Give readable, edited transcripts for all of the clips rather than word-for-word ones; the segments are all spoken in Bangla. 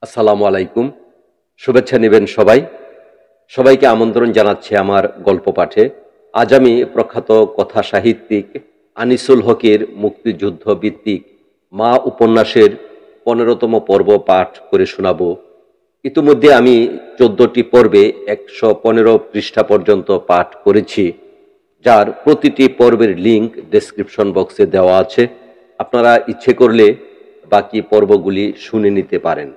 আসসালামু আলাইকুম। শুভেচ্ছা নেবেন সবাই। সবাইকে আমন্ত্রণ জানাচ্ছি আমার গল্প পাঠে। আজ আমি প্রখ্যাত কথা সাহিত্যিক আনিসুল হকের মুক্তিযুদ্ধ ভিত্তিক মা উপন্যাসের ১৫তম পর্ব পাঠ করে শোনাব। ইতিমধ্যে আমি ১৪টি পর্বে ১১৫ পৃষ্ঠা পর্যন্ত পাঠ করেছি, যার প্রতিটি পর্বের লিঙ্ক ডেসক্রিপশন বক্সে দেওয়া আছে। আপনারা ইচ্ছে করলে বাকি পর্বগুলি শুনে নিতে পারেন।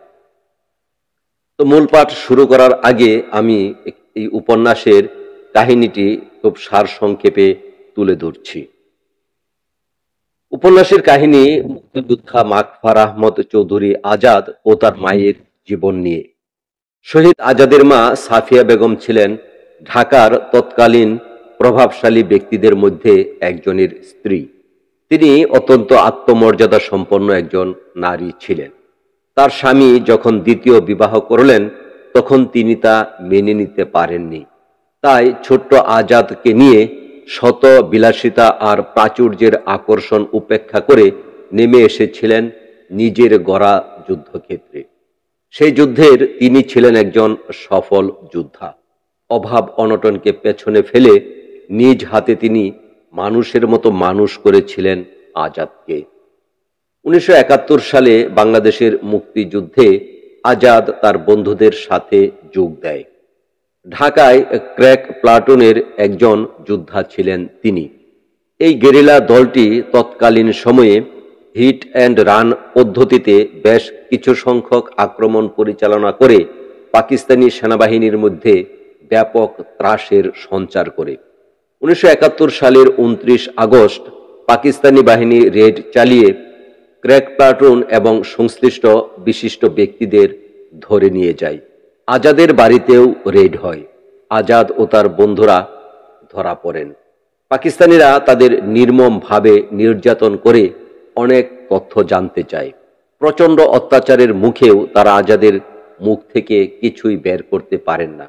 তো মূল পাঠ শুরু করার আগে আমি এই উপন্যাসের কাহিনীটি খুব সারসংক্ষেপে তুলে ধরছি। উপন্যাসের কাহিনী মুক্তিযোদ্ধা মাকফার আহমদ চৌধুরী আজাদ ও তার মায়ের জীবন নিয়ে। শহীদ আজাদের মা সাফিয়া বেগম ছিলেন ঢাকার তৎকালীন প্রভাবশালী ব্যক্তিদের মধ্যে একজনের স্ত্রী। তিনি অত্যন্ত আত্মমর্যাদা সম্পন্ন একজন নারী ছিলেন। তার স্বামী যখন দ্বিতীয় বিবাহ করলেন তখন তিনি তা মেনে নিতে পারেননি। তাই ছোট্ট আজাদকে নিয়ে শত বিলাসিতা আর প্রাচুর্যের আকর্ষণ উপেক্ষা করে নেমে এসেছিলেন নিজের গড়া যুদ্ধক্ষেত্রে। সেই যুদ্ধের তিনি ছিলেন একজন সফল যোদ্ধা। অভাব অনটনকে পেছনে ফেলে নিজ হাতে তিনি মানুষের মতো মানুষ করেছিলেন আজাদকে। ১৯৭১ সালে বাংলাদেশের মুক্তিযুদ্ধে আজাদ তার বন্ধুদের সাথে যোগ দেয়। ঢাকায় ক্র্যাক প্লাটুনের একজন যোদ্ধা ছিলেন তিনি। এই গেরিলা দলটি তৎকালীন সময়ে হিট অ্যান্ড রান পদ্ধতিতে বেশ কিছু সংখ্যক আক্রমণ পরিচালনা করে পাকিস্তানি সেনাবাহিনীর মধ্যে ব্যাপক ত্রাসের সঞ্চার করে। ১৯৭১ সালের ২৯ আগস্ট পাকিস্তানি বাহিনী রেড চালিয়ে ক্র্যাক প্লাটুন এবং সংশ্লিষ্ট বিশিষ্ট ব্যক্তিদের ধরে নিয়ে যায়। আজাদের বাড়িতেও রেড হয়। আজাদ ও তার বন্ধুরা ধরা পড়েন। পাকিস্তানিরা তাদের নির্মমভাবে নির্যাতন করে অনেক তথ্য জানতে চায়। প্রচণ্ড অত্যাচারের মুখেও তারা আজাদের মুখ থেকে কিছুই বের করতে পারেন না।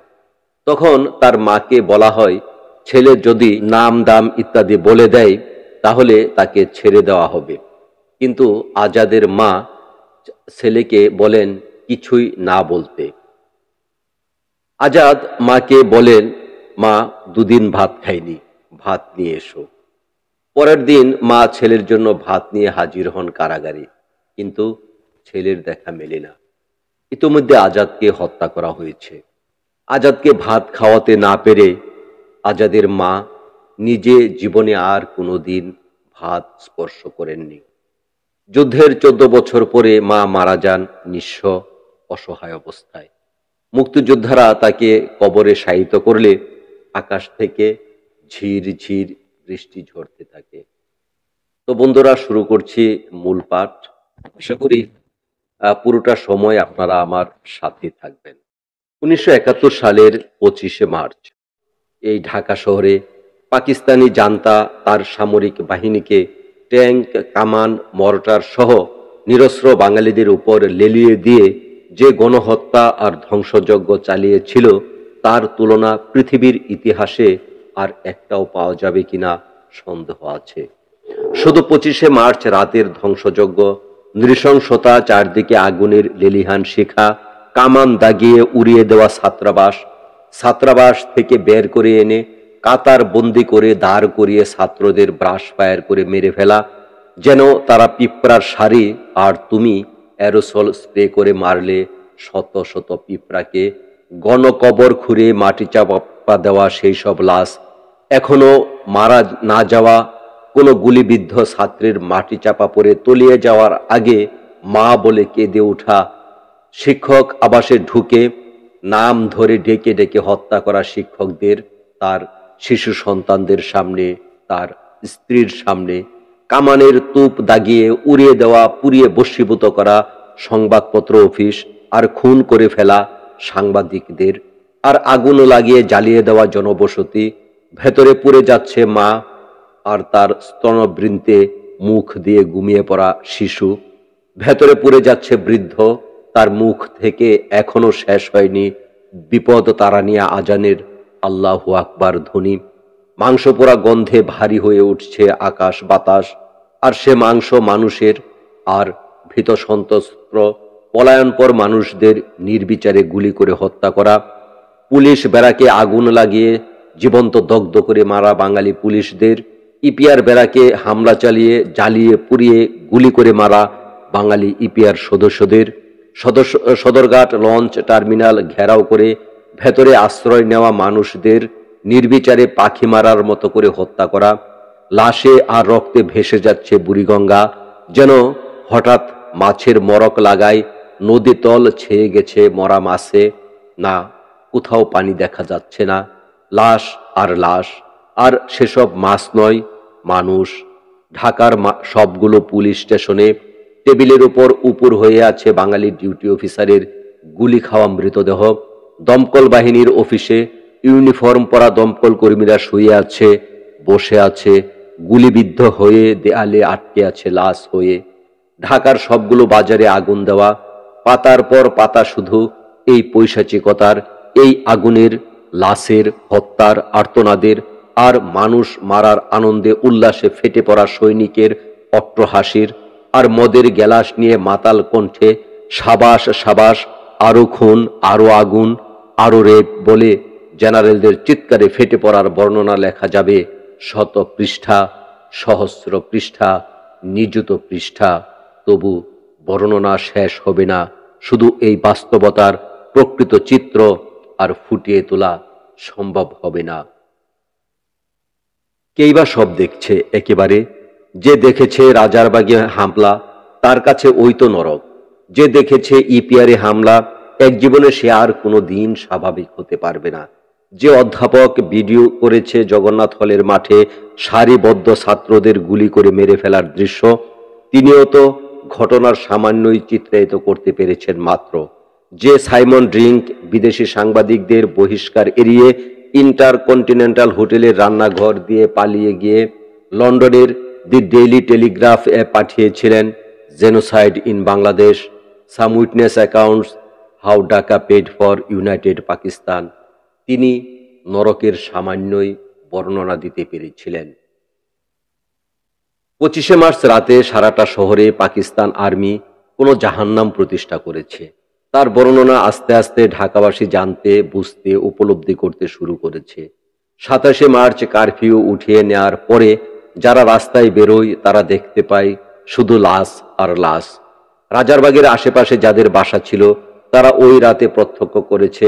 তখন তার মাকে বলা হয়, ছেলে যদি নাম দাম ইত্যাদি বলে দেয় তাহলে তাকে ছেড়ে দেওয়া হবে। কিন্তু আজাদের মা ছেলেকে বলেন কিছুই না বলতে। আজাদ মাকে বলেন, মা, দুদিন ভাত খাইনি, ভাত নিয়ে এসো। পরের দিন মা ছেলের জন্য ভাত নিয়ে হাজির হন কারাগারে, কিন্তু ছেলের দেখা মেলে না। ইতিমধ্যে আজাদকে হত্যা করা হয়েছে। আজাদকে ভাত খাওয়াতে না পেরে আজাদের মা নিজে জীবনে আর কোনোদিন ভাত স্পর্শ করেননি। যুদ্ধের ১৪ বছর পরে মা মারা যান নিঃস্ব অসহায় অবস্থায়। মুক্তিযোদ্ধারা তাকে কবরে শায়িত করলে আকাশ থেকে ঝির ঝির বৃষ্টি ঝরতে থাকে। তো বন্ধুরা, শুরু করছি মূল পাঠ। আশা করি পুরোটা সময় আপনারা আমার সাথে থাকবেন। ১৯৭১ সালের ২৫শে মার্চ এই ঢাকা শহরে পাকিস্তানি জান্তা তার সামরিক বাহিনীকে ট্যাঙ্ক, কামান, মর্টার সহ নিরস্ত্র বাঙালিদের উপর লেলিয়ে দিয়ে যে গণহত্যা আর ধ্বংসযজ্ঞ চালিয়েছিল তার তুলনা পৃথিবীর ইতিহাসে আর একটাও পাওয়া যাবে কিনা সন্দেহ আছে। শুধু ২৫শে মার্চ রাতের ধ্বংসযজ্ঞ, নৃশংসতা, চারদিকে আগুনের লেলিহান শিখা, কামান দাগিয়ে উড়িয়ে দেওয়া ছাত্রাবাস, ছাত্রাবাস থেকে বের করে এনে কাতার বন্দি করে দাঁড় করিয়ে ছাত্রদের ব্রাশ ফায়ার করে মেরে ফেলা, যেন তারা পিঁপড়ার সারি আর তুমি অ্যারোসল স্প্রে করে মারলে শত শত পিঁপড়াকে, গণকবর খুঁড়ে মাটি চাপা দেওয়া সেই সব লাশ, এখনো মারা না যাওয়া কোনো গুলিবিদ্ধ ছাত্রের মাটি চাপা পড়ে তলিয়ে যাওয়ার আগে মা বলে কেঁদে ওঠা, শিক্ষক আবাসে ঢুকে নাম ধরে ডেকে ডেকে হত্যা করা শিক্ষকদের তার শিশু সন্তানদের সামনে, তার স্ত্রীর সামনে, কামানের তুপ দাগিয়ে উড়িয়ে দেওয়া, পুড়িয়ে বশীভূত করা সংবাদপত্র অফিস আর খুন করে ফেলা সাংবাদিকদের, আর আগুন লাগিয়ে জ্বালিয়ে দেওয়া জনবসতি, ভেতরে পুড়ে যাচ্ছে মা আর তার স্তনবৃন্তে মুখ দিয়ে ঘুমিয়ে পড়া শিশু, ভেতরে পুড়ে যাচ্ছে বৃদ্ধ, তার মুখ থেকে এখনো শেষ হয়নি বিপদ তাড়ানিয়া আজানের আল্লাহু আকবার ধ্বনি। মাংস পোড়া গন্ধে ভারী হয়ে উঠছে আকাশ বাতাস, আর সে মাংস মানুষের আর ভীত সন্ত্রস্ত পলায়নপর মানুষদের নির্বিচারে গুলি করে হত্যা করা, পুলিশ ব্যারাকে আগুন লাগিয়ে জীবন্ত দগ্ধ করে মারা বাঙালি পুলিশদের, ইপিআর ব্যারাকে হামলা চালিয়ে জ্বালিয়ে পুড়িয়ে গুলি করে মারা বাঙালি ইপিআর সদস্যদের, সদরঘাট লঞ্চ টার্মিনাল ঘেরাও করে ভেতরে আশ্রয় নেওয়া মানুষদের নির্বিচারে পাখি মারার মতো করে হত্যা করা, লাশে আর রক্তে ভেসে যাচ্ছে বুড়িগঙ্গা, যেন হঠাৎ মাছের মরক লাগায় নদী তল ছেয়ে গেছে মরা মাছে, না কোথাও পানি দেখা যাচ্ছে না, লাশ আর লাশ, আর সেসব মাছ নয়, মানুষ। ঢাকার সবগুলো পুলিশ স্টেশনে টেবিলের উপর উপুর হয়ে আছে বাঙালি ডিউটি অফিসারের গুলি খাওয়া মৃতদেহ। দমকল বাহিনীর অফিসে ইউনিফর্ম পরা দমকল কর্মীরা শুয়ে আছে, বসে আছে, গুলিবিদ্ধ হয়ে দেয়ালে আটকে আছে লাশ হয়ে। ঢাকার সবগুলো বাজারে আগুন দেওয়া, পাতার পর পাতা শুধু এই পৈশাচিকতার, এই আগুনের, লাশের, হত্যার, আর্তনাদের, আর মানুষ মারার আনন্দে উল্লাসে ফেটে পড়া সৈনিকের অট্টহাসির, আর মদের গ্যালাস নিয়ে মাতাল কণ্ঠে সাবাস সাবাস, আরো খুন, আরো আগুন, আরো রেপ বলে জেনারেলদের চিৎকারে ফেটে পড়ার বর্ণনা লেখা যাবে শত পৃষ্ঠা, সহস্র পৃষ্ঠা, নিযুত পৃষ্ঠা। তবু বর্ণনা শেষ হবে না, শুধু এই বাস্তবতার প্রকৃত চিত্র আর ফুটিয়ে তোলা সম্ভব হবে না। কেই বা সব দেখছে একেবারে, যে দেখেছে রাজারবাগে হামলা তার কাছে ওই তো নরক, যে দেখেছে ইপিআরে হামলা এক জীবনে সে আর কোনো দিন স্বাভাবিক হতে পারবে না। যে অধ্যাপক ভিডিও করেছে জগন্নাথ হলের মাঠে সারিবদ্ধ ছাত্রদের গুলি করে মেরে ফেলার দৃশ্য, তিনিও তো ঘটনার সামান্যই চিত্রায়িত করতে পেরেছেন মাত্র। যে সাইমন ড্রিঙ্ক বিদেশি সাংবাদিকদের বহিষ্কার এড়িয়ে ইন্টারকন্টিনেন্টাল হোটেলের রান্নাঘর দিয়ে পালিয়ে গিয়ে লন্ডনের দি ডেইলি টেলিগ্রাফ পাঠিয়েছিলেন genocide in Bangladesh, some witness accounts how Dhaka paid for united Pakistan, তিনি নরকের সামান্যই বর্ণনা দিতে পেরেছিলেন। 25শে মার্চ রাতে সারাটা শহরে পাকিস্তান আর্মি কোনো জাহান্নাম প্রতিষ্ঠা করেছে। তার বর্ণনা আস্তে আস্তে ঢাকাবাসী জানতে, বুঝতে, উপলব্ধি করতে শুরু করেছে। 27শে মার্চ কারফিউ উঠিয়ে নেওয়ার পরে যারা রাস্তায় বেরোয় তারা দেখতে পায় শুধু লাশ আর লাশ। রাজারবাগের আশেপাশে যাদের বাসা ছিল তারা ওই রাতে প্রত্যক্ষ করেছে,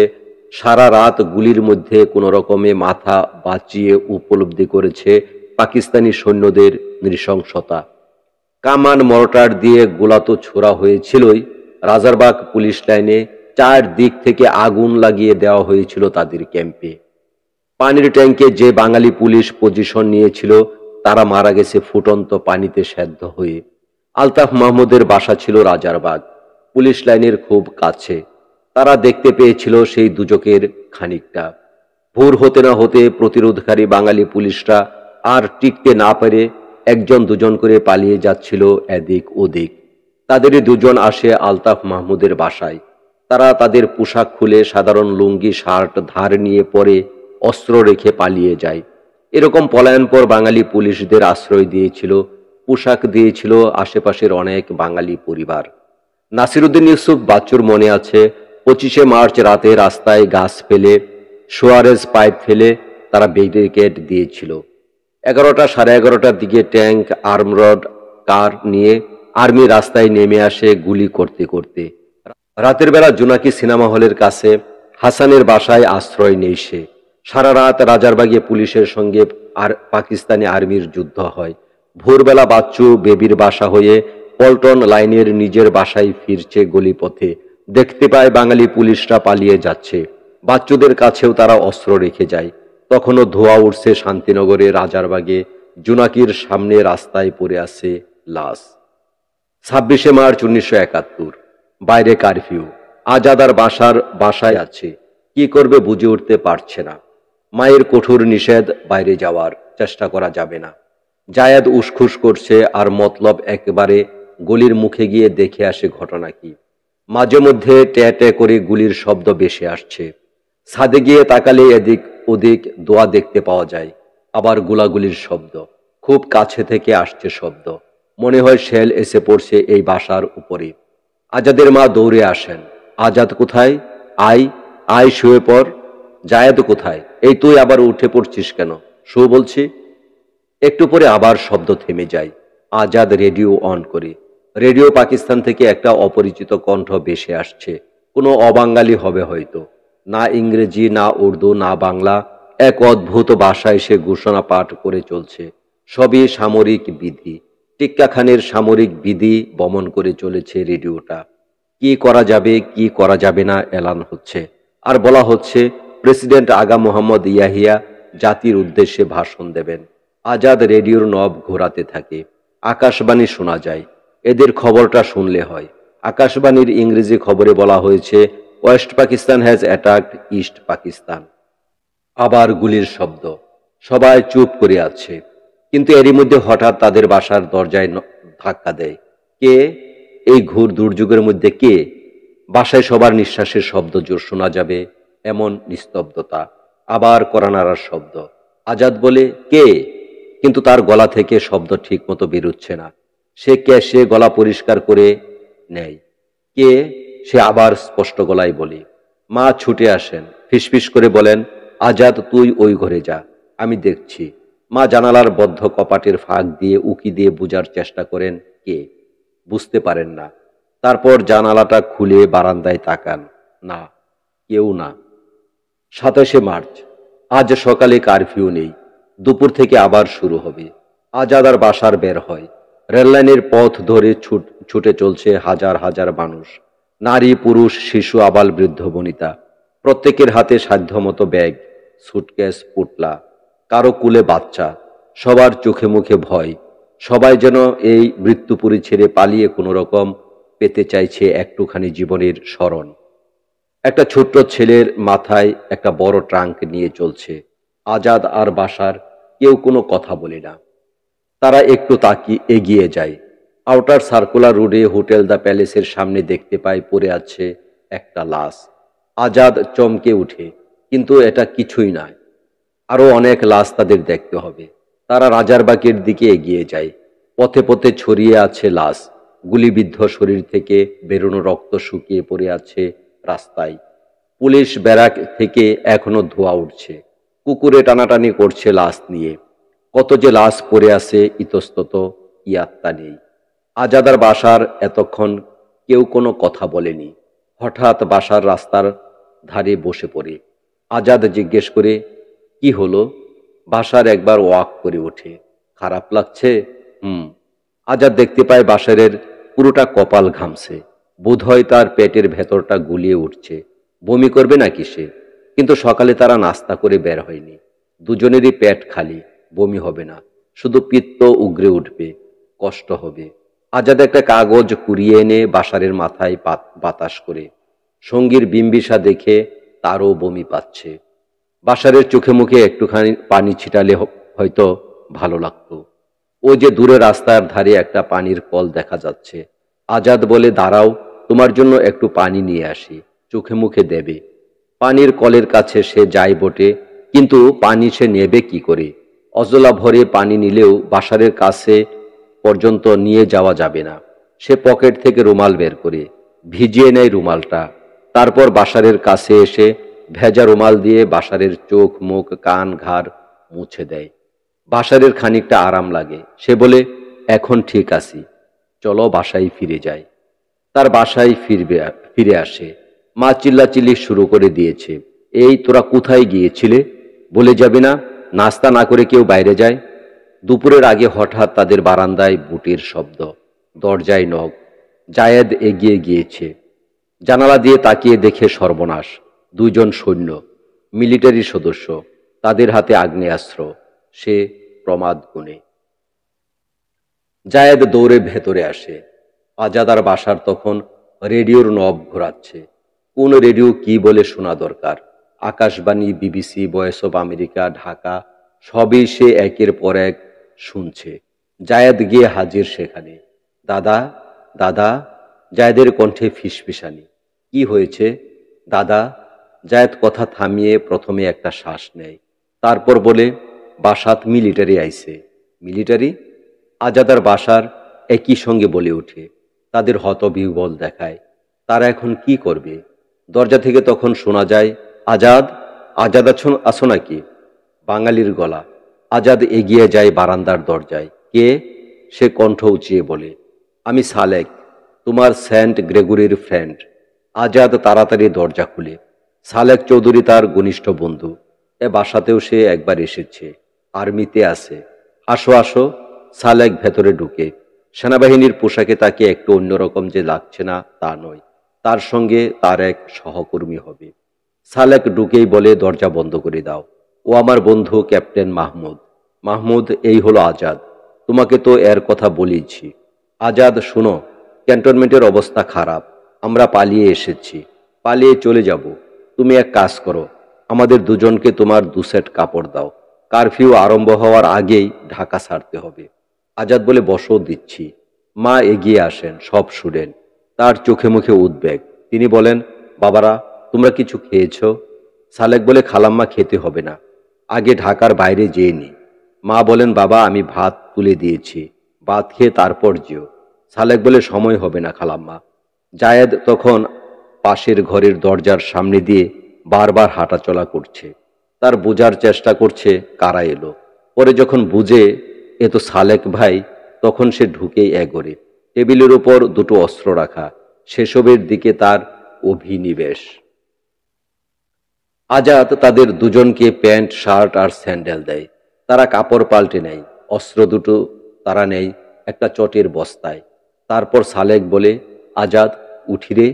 সারা রাত গুলির মধ্যে কোনো রকমে মাথা বাঁচিয়ে উপলব্ধি করেছে পাকিস্তানি সৈন্যদের নৃশংসতা। কামান মর্টার দিয়ে গোলা তো ছোড়া হয়েছিলই, রাজারবাগ পুলিশ লাইনে 4 দিক থেকে আগুন লাগিয়ে দেওয়া হয়েছিল তাদের ক্যাম্পে। পানির ট্যাঙ্কে যে বাঙালি পুলিশ পজিশন নিয়েছিল তারা মারা গেছে ফুটন্ত পানিতে সেদ্ধ হয়ে। আলতাফ মাহমুদের বাসা ছিল রাজারবাগ পুলিশ লাইনের খুব কাছে। তারা দেখতে পেয়েছিল সেই দুজকের খানিকটা। ভোর হতে না হতে প্রতিরোধকারী বাঙালি পুলিশরা আর টিকতে না পেরে একজন দুজন করে পালিয়ে যাচ্ছিল এদিক ওদিক। তাদেরই দুজন আসে আলতাফ মাহমুদের বাসায়। তারা তাদের পোশাক খুলে সাধারণ লুঙ্গি শার্ট ধার নিয়ে পরে অস্ত্র রেখে পালিয়ে যায়। এরকম পলায়নপর বাঙালি পুলিশদের আশ্রয় দিয়েছিল, পোশাক দিয়েছিল আশেপাশের অনেক বাঙালি পরিবার। নাসিরুদ্দিন ইউসুফ বাচ্চুর মনে আছে 25শে মার্চ রাতে রাস্তায় গাছ ফেলে, সোয়ারেজ পাইপ ফেলে তারা ব্যারিকেড দিয়েছিল। 11টা সাড়ে 11টার দিকে ট্যাঙ্ক, আর্মরড, কার নিয়ে আর্মি রাস্তায় নেমে আসে গুলি করতে করতে। রাতের বেলা জোনাকি সিনেমা হলের কাছে হাসানের বাসায় আশ্রয় নেই সে। সারা রাত রাজারবাগে পুলিশের সঙ্গে আর পাকিস্তানি আর্মির যুদ্ধ হয়। ভোরবেলা বাচ্চু বেবির বাসা হয়ে পল্টন লাইনের নিজের বাসায় ফিরছে গলিপথে, দেখতে পায় বাঙালি পুলিশরা পালিয়ে যাচ্ছে। বাচ্চুদের কাছেও তারা অস্ত্র রেখে যায়। তখনও ধোঁয়া উঠছে শান্তিনগরে, রাজারবাগে জোনাকির সামনে রাস্তায় পড়ে আছে লাশ। 26শে মার্চ 1971, বাইরে কারফিউ। আজাদার বাসায় আছে, কি করবে বুঝে উঠতে পারছে না। মায়ের কঠোর নিষেধ, বাইরে যাওয়ার চেষ্টা করা যাবে না। জায়েদ উসখুস করছে আর মতলব একেবারে গলির মুখে গিয়ে দেখে আসে ঘটনা কি। মাঝে মধ্যে ট্যা ট্যা করে গুলির শব্দ ভেসে আসছে। ছাদে গিয়ে তাকালে এদিক ওদিক দোয়া দেখতে পাওয়া যায়, আবার গোলাগুলির শব্দ, খুব কাছে থেকে আসছে শব্দ। মনে হয় শেল এসে পড়ছে এই বাসার উপরে। আজাদের মা দৌড়ে আসেন। আজাদ কোথায়? আয়, আয় শুয়ে পড়। জায়েদ কোথায়? এই তুই আবার উঠে পড়ছিস কেন? শো বলছি। একটু পরে আবার শব্দ থেমে যায়। আজাদ রেডিও অন করে। রেডিও পাকিস্তান থেকে একটা অপরিচিত কণ্ঠ ভেসে আসছে। কোনো অবাঙালি হবে হয়তো। না ইংরেজি, না উর্দু, না বাংলা, এক অদ্ভুত ভাষায় সে ঘোষণা পাঠ করে চলছে। সবই সামরিক বিধি। টিক্কা খানের সামরিক বিধি বমন করে চলেছে রেডিওটা। কি করা যাবে, কি করা যাবে না এলান হচ্ছে। আর বলা হচ্ছে প্রেসিডেন্ট আগা মোহাম্মদ ইয়াহিয়া জাতির উদ্দেশ্যে ভাষণ দেবেন। আজাদ রেডিওর নব ঘোরাতে থাকে। আকাশবাণী শোনা যায়। এদের খবরটা শুনলে হয়। আকাশবাণীর ইংরেজি খবরে বলা হয়েছে, West Pakistan has attacked east Pakistan. আবার গুলির শব্দ। সবাই চুপ করে আছে। কিন্তু এরই মধ্যে হঠাৎ তাদের বাসার দরজায় ধাক্কা দেয়। কে? এই ঘোর দুর্যোগের মধ্যে কে? বাসায় সবার নিঃশ্বাসের শব্দ জোর শোনা যাবে এমন নিস্তব্ধতা। আবার কড়া নাড়ার শব্দ। আজাদ বলে, কে? কিন্তু তার গলা থেকে শব্দ ঠিক মতো বেরোচ্ছে না। সে ক্যাশে গলা পরিষ্কার করে নেয়। কে? সে আবার স্পষ্ট গলায় বলে। মা ছুটে আসেন, ফিসফিস করে বলেন, আজাদ তুই ওই ঘরে যা, আমি দেখছি। মা জানালার বদ্ধ কপাটের ফাঁক দিয়ে উকি দিয়ে বোঝার চেষ্টা করেন কে। বুঝতে পারেন না। তারপর জানালাটা খুলে বারান্দায় তাকান। না, কেউ না। 27শে মার্চ। আজ সকালে কারফিউ নেই। দুপুর থেকে আবার শুরু হবে। আজাদ আর বাসার বের হয়। রেললাইনের পথ ধরে ছুটে চলছে হাজার হাজার মানুষ। নারী, পুরুষ, শিশু, আবাল, বৃদ্ধ, বনিতা। প্রত্যেকের হাতে সাধ্যমতো ব্যাগ, সুটকেস, পুটলা। কারো কুলে বাচ্চা। সবার চোখে মুখে ভয়। সবাই যেন এই মৃত্যুপুরী ছেড়ে পালিয়ে কোনো রকম পেতে চাইছে একটুখানি জীবনের স্মরণ। একটা ছোট্ট ছেলের মাথায় একটা বড় ট্রাঙ্ক নিয়ে চলছে। আজাদ আর বাসার কেউ কোনো কথা বলে না। তারা একটু তাকিয়ে এগিয়ে যায়। আউটার সার্কুলার রোডে হোটেল দ্য প্যালেসের সামনে দেখতে পায় পড়ে আছে একটা লাশ। আজাদ চমকে উঠে, কিন্তু এটা কিছুই নয়। আরো অনেক লাশ তাদের দেখতে হবে। তারা রাজারবাগের দিকে এগিয়ে যায়। পথে পথে ছড়িয়ে আছে লাশ। গুলিবিদ্ধ শরীর থেকে বেরোনো রক্ত শুকিয়ে পড়ে আছে রাস্তায়। পুলিশ ব্যারাক থেকে এখনো ধোঁয়া উঠছে। কুকুরে টানাটানি করছে লাশ নিয়ে। কত যে লাশ পড়ে আছে ইতস্তত, ইয়াত্তা নেই। আজাদার বাসার এতক্ষণ কেউ কোনো কথা বলেনি। হঠাৎ বাসার রাস্তার ধারে বসে পড়ে। আজাদ জিজ্ঞেস করে, কি হলো? বাসার একবার ওয়াক করে ওঠে। খারাপ লাগছে? হুম। আজাদ দেখতে পায় বাসারের পুরোটা কপাল ঘামছে। বোধহয় তার পেটের ভেতরটা গুলিয়ে উঠছে। বমি করবে নাকি সে? কিন্তু সকালে তারা নাস্তা করে বের হয়নি। দুজনেরই পেট খালি। বমি হবে না, শুধু পিত্ত উগরে উঠবে, কষ্ট হবে। আজাদ একটা কাগজ কুড়িয়ে এনে বাসারের মাথায় বাতাস করে। সঙ্গীর বিম্বিসা দেখে তারও বমি পাচ্ছে। বাসারের চোখে মুখে একটুখানি পানি ছিটালে হয়তো ভালো লাগতো। ও যে দূরে রাস্তার ধারে একটা পানির কল দেখা যাচ্ছে। আজাদ বলে, দাঁড়াও, তোমার জন্য একটু পানি নিয়ে আসি, চোখে মুখে দেবে। পানির কলের কাছে সে যায় বটে, কিন্তু পানি সে নেবে কি করে? অজলা ভরে পানি নিলেও বাসারের কাছে পর্যন্ত নিয়ে যাওয়া যাবে না। সে পকেট থেকে রুমাল বের করে ভিজিয়ে নেয় রুমালটা। তারপর বাসারের কাছে এসে ভেজা রুমাল দিয়ে বাসারের চোখ, মুখ, কান, ঘাড় মুছে দেয়। বাসারের খানিকটা আরাম লাগে। সে বলে, এখন ঠিক আছি, চলো বাসায় ফিরে যাই। তার বাসায় ফিরে আসে। মা চিল্লাচিল্লি শুরু করে দিয়েছে। এই তোরা কোথায় গিয়েছিলে? বলে যাবি না? নাস্তা না করে কেউ বাইরে যায়? দুপুরের আগে হঠাৎ তাদের বারান্দায় বুটের শব্দ, দরজায় নখ। জায়েদ এগিয়ে গিয়েছে। জানালা দিয়ে তাকিয়ে দেখে সর্বনাশ। দুইজন সৈন্য, মিলিটারি সদস্য, তাদের হাতে আগ্নেয়াস্ত্র। সে প্রমাদ গুণে। জায়েদ দৌড়ে ভেতরে আসে। আজাদার বাসার তখন রেডিওর নব ঘোরাচ্ছে। কোন রেডিও কি বলে শোনা দরকার? Akashvani, BBC, voice of America, Dhaka, সবই সে একের পর এক শুনছে। জায়েদ গিয়ে হাজির সেখানে। দাদা, দাদা। জায়েদের কণ্ঠে ফিসফিসানি। কি হয়েছে দাদা? জায়েদ কথা থামিয়ে প্রথমে একটা শ্বাস নেয়। তারপর বলে, বাসাত মিলিটারি আইছে। মিলিটারি? আজাদার বাসার একই সঙ্গে বলে ওঠে। তাদের হতবিহ্বল দেখায়। তারা এখন কি করবে? দরজা থেকে তখন শোনা যায়, আজাদ, আজাদ আছো নাকি? বাঙালির গলা। আজাদ এগিয়ে যায় বারান্দার দরজায়। কে? সে কণ্ঠ উঁচিয়ে বলে, আমি সালেক, তোমার সেন্ট গ্রেগরির ফ্রেন্ড। আজাদ তাড়াতাড়ি দরজা খুলে। সালেক চৌধুরী তার ঘনিষ্ঠ বন্ধু। এ বাসাতেও সে একবার এসেছে, আর্মিতে আছে। আসো আসো। সালেক ভেতরে ঢুকে। সেনাবাহিনীর পোশাকে তাকে একটু অন্যরকম যে লাগছে না তা নয়, তার সঙ্গে তার এক সহকর্মী হবে। সালেক ঢুকেই বলে, দরজা বন্ধ করে দাও। ও আমার বন্ধু ক্যাপ্টেন মাহমুদ। মাহমুদ, এই হলো আজাদ। তোমাকে তো এর কথা বলেইছি। আজাদ, শুনো, ক্যান্টনমেন্টের অবস্থা খারাপ। আমরা পালিয়ে এসেছি, পালিয়ে চলে যাব। তুমি এক কাজ করো, আমাদের দুজনকে তোমার 2 সেট কাপড় দাও। কারফিউ আরম্ভ হওয়ার আগেই ঢাকা ছাড়তে হবে। আজাদ বলে, বসো, দিচ্ছি। মা এগিয়ে আসেন, সব শুনেন। তার চোখে মুখে উদ্বেগ। তিনি বলেন, বাবারা, তোমরা কিছু খেয়েছ? সালেক বলে, খালাম্মা, খেতে হবে না, আগে ঢাকার বাইরে যেয়ে নি। মা বলেন, বাবা, আমি ভাত তুলে দিয়েছি, ভাত খেয়ে তারপর যেও। সালেক বলে, সময় হবে না খালাম্মা। জায়েদ তখন পাশের ঘরের দরজার সামনে দিয়ে বারবার হাঁটাচলা করছে। তার বোঝার চেষ্টা করছে কারা এলো। পরে যখন বুঝে এ তো সালেক ভাই, তখন সে ঢুকেই এগোরে। টেবিলের উপর 2টো অস্ত্র রাখা, সেসবের দিকে তার অভিনিবেশ। আজাদ তাদের দুজনকে প্যান্ট, শার্ট আর স্যান্ডেল দেয়। তারা কাপড় পাল্টে নেয়। অস্ত্র দুটো তারা নেয় একটা চটের বস্তায়। তারপর সালেক বলে, আজাদ, উঠি রে।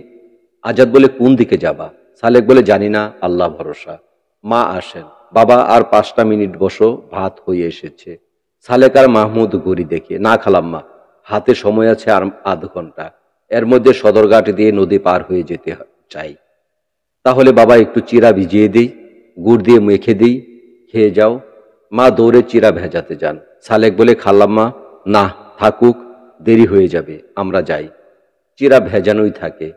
আজাদ বলে, কোন দিকে যাবা? সালেক বলে, জানি না, আল্লাহ ভরসা। মা আসেন। বাবা, আর 5টা মিনিট বসো, ভাত হয়ে এসেছে। সালেক আর মাহমুদ ঘড়ি দেখে, না খালাম্মা, হাতে সময় আছে আর আধ ঘন্টা। এর মধ্যে সদরঘাট দিয়ে নদী পার হয়ে যেতে চাই। তাহলে বাবা, একটু চিরা ভিজিয়ে দিই, গুড় দিয়ে মেখে দিই, খেয়ে যাও। মা দৌড়ে চিরা ভেজাতে যান। সালেক বলে, খালাম্মা, না, থাকুক, দেরি হয়ে যাবে, আমরা যাই। চিরা ভেজানোই থাকে।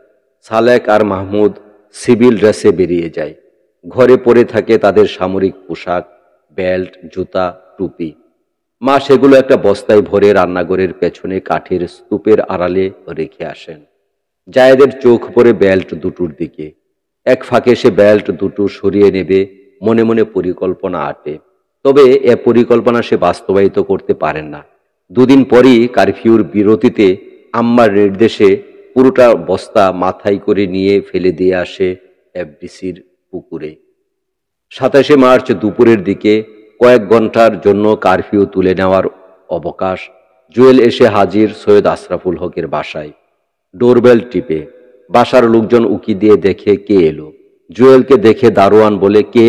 সালেক আর মাহমুদ সিভিল ড্রেসে বেরিয়ে যায়। ঘরে পড়ে থাকে তাদের সামরিক পোশাক, বেল্ট, জুতা, টুপি। মা সেগুলো একটা বস্তায় ভরে রান্নাঘরের পেছনে কাঠের স্তূপের আড়ালে রেখে আসেন। জায়েদের চোখ পড়ে বেল্ট দুটোর দিকে। এক ফাঁকে সে বেল্ট দুটো সরিয়ে নেবে, মনে মনে পরিকল্পনা আঁটে। তবে এ পরিকল্পনা সে বাস্তবায়িত করতে পারেন না। 2 দিন পরই কারফিউর বিরতিতে আম্মার নির্দেশে পুরোটা বস্তা মাথায় করে নিয়ে ফেলে দিয়ে আসে এফডিসির পুকুরে। 27 মার্চ দুপুরের দিকে কয়েক ঘন্টার জন্য কারফিউ তুলে নেওয়ার অবকাশ। জুয়েল এসে হাজির সৈয়দ আশরাফুল হকের বাসায়। ডোরবেল টিপে। বাসার লোকজন উকি দিয়ে দেখে কে এলো। জুয়েলকে দেখে দারোয়ান বলে, কে?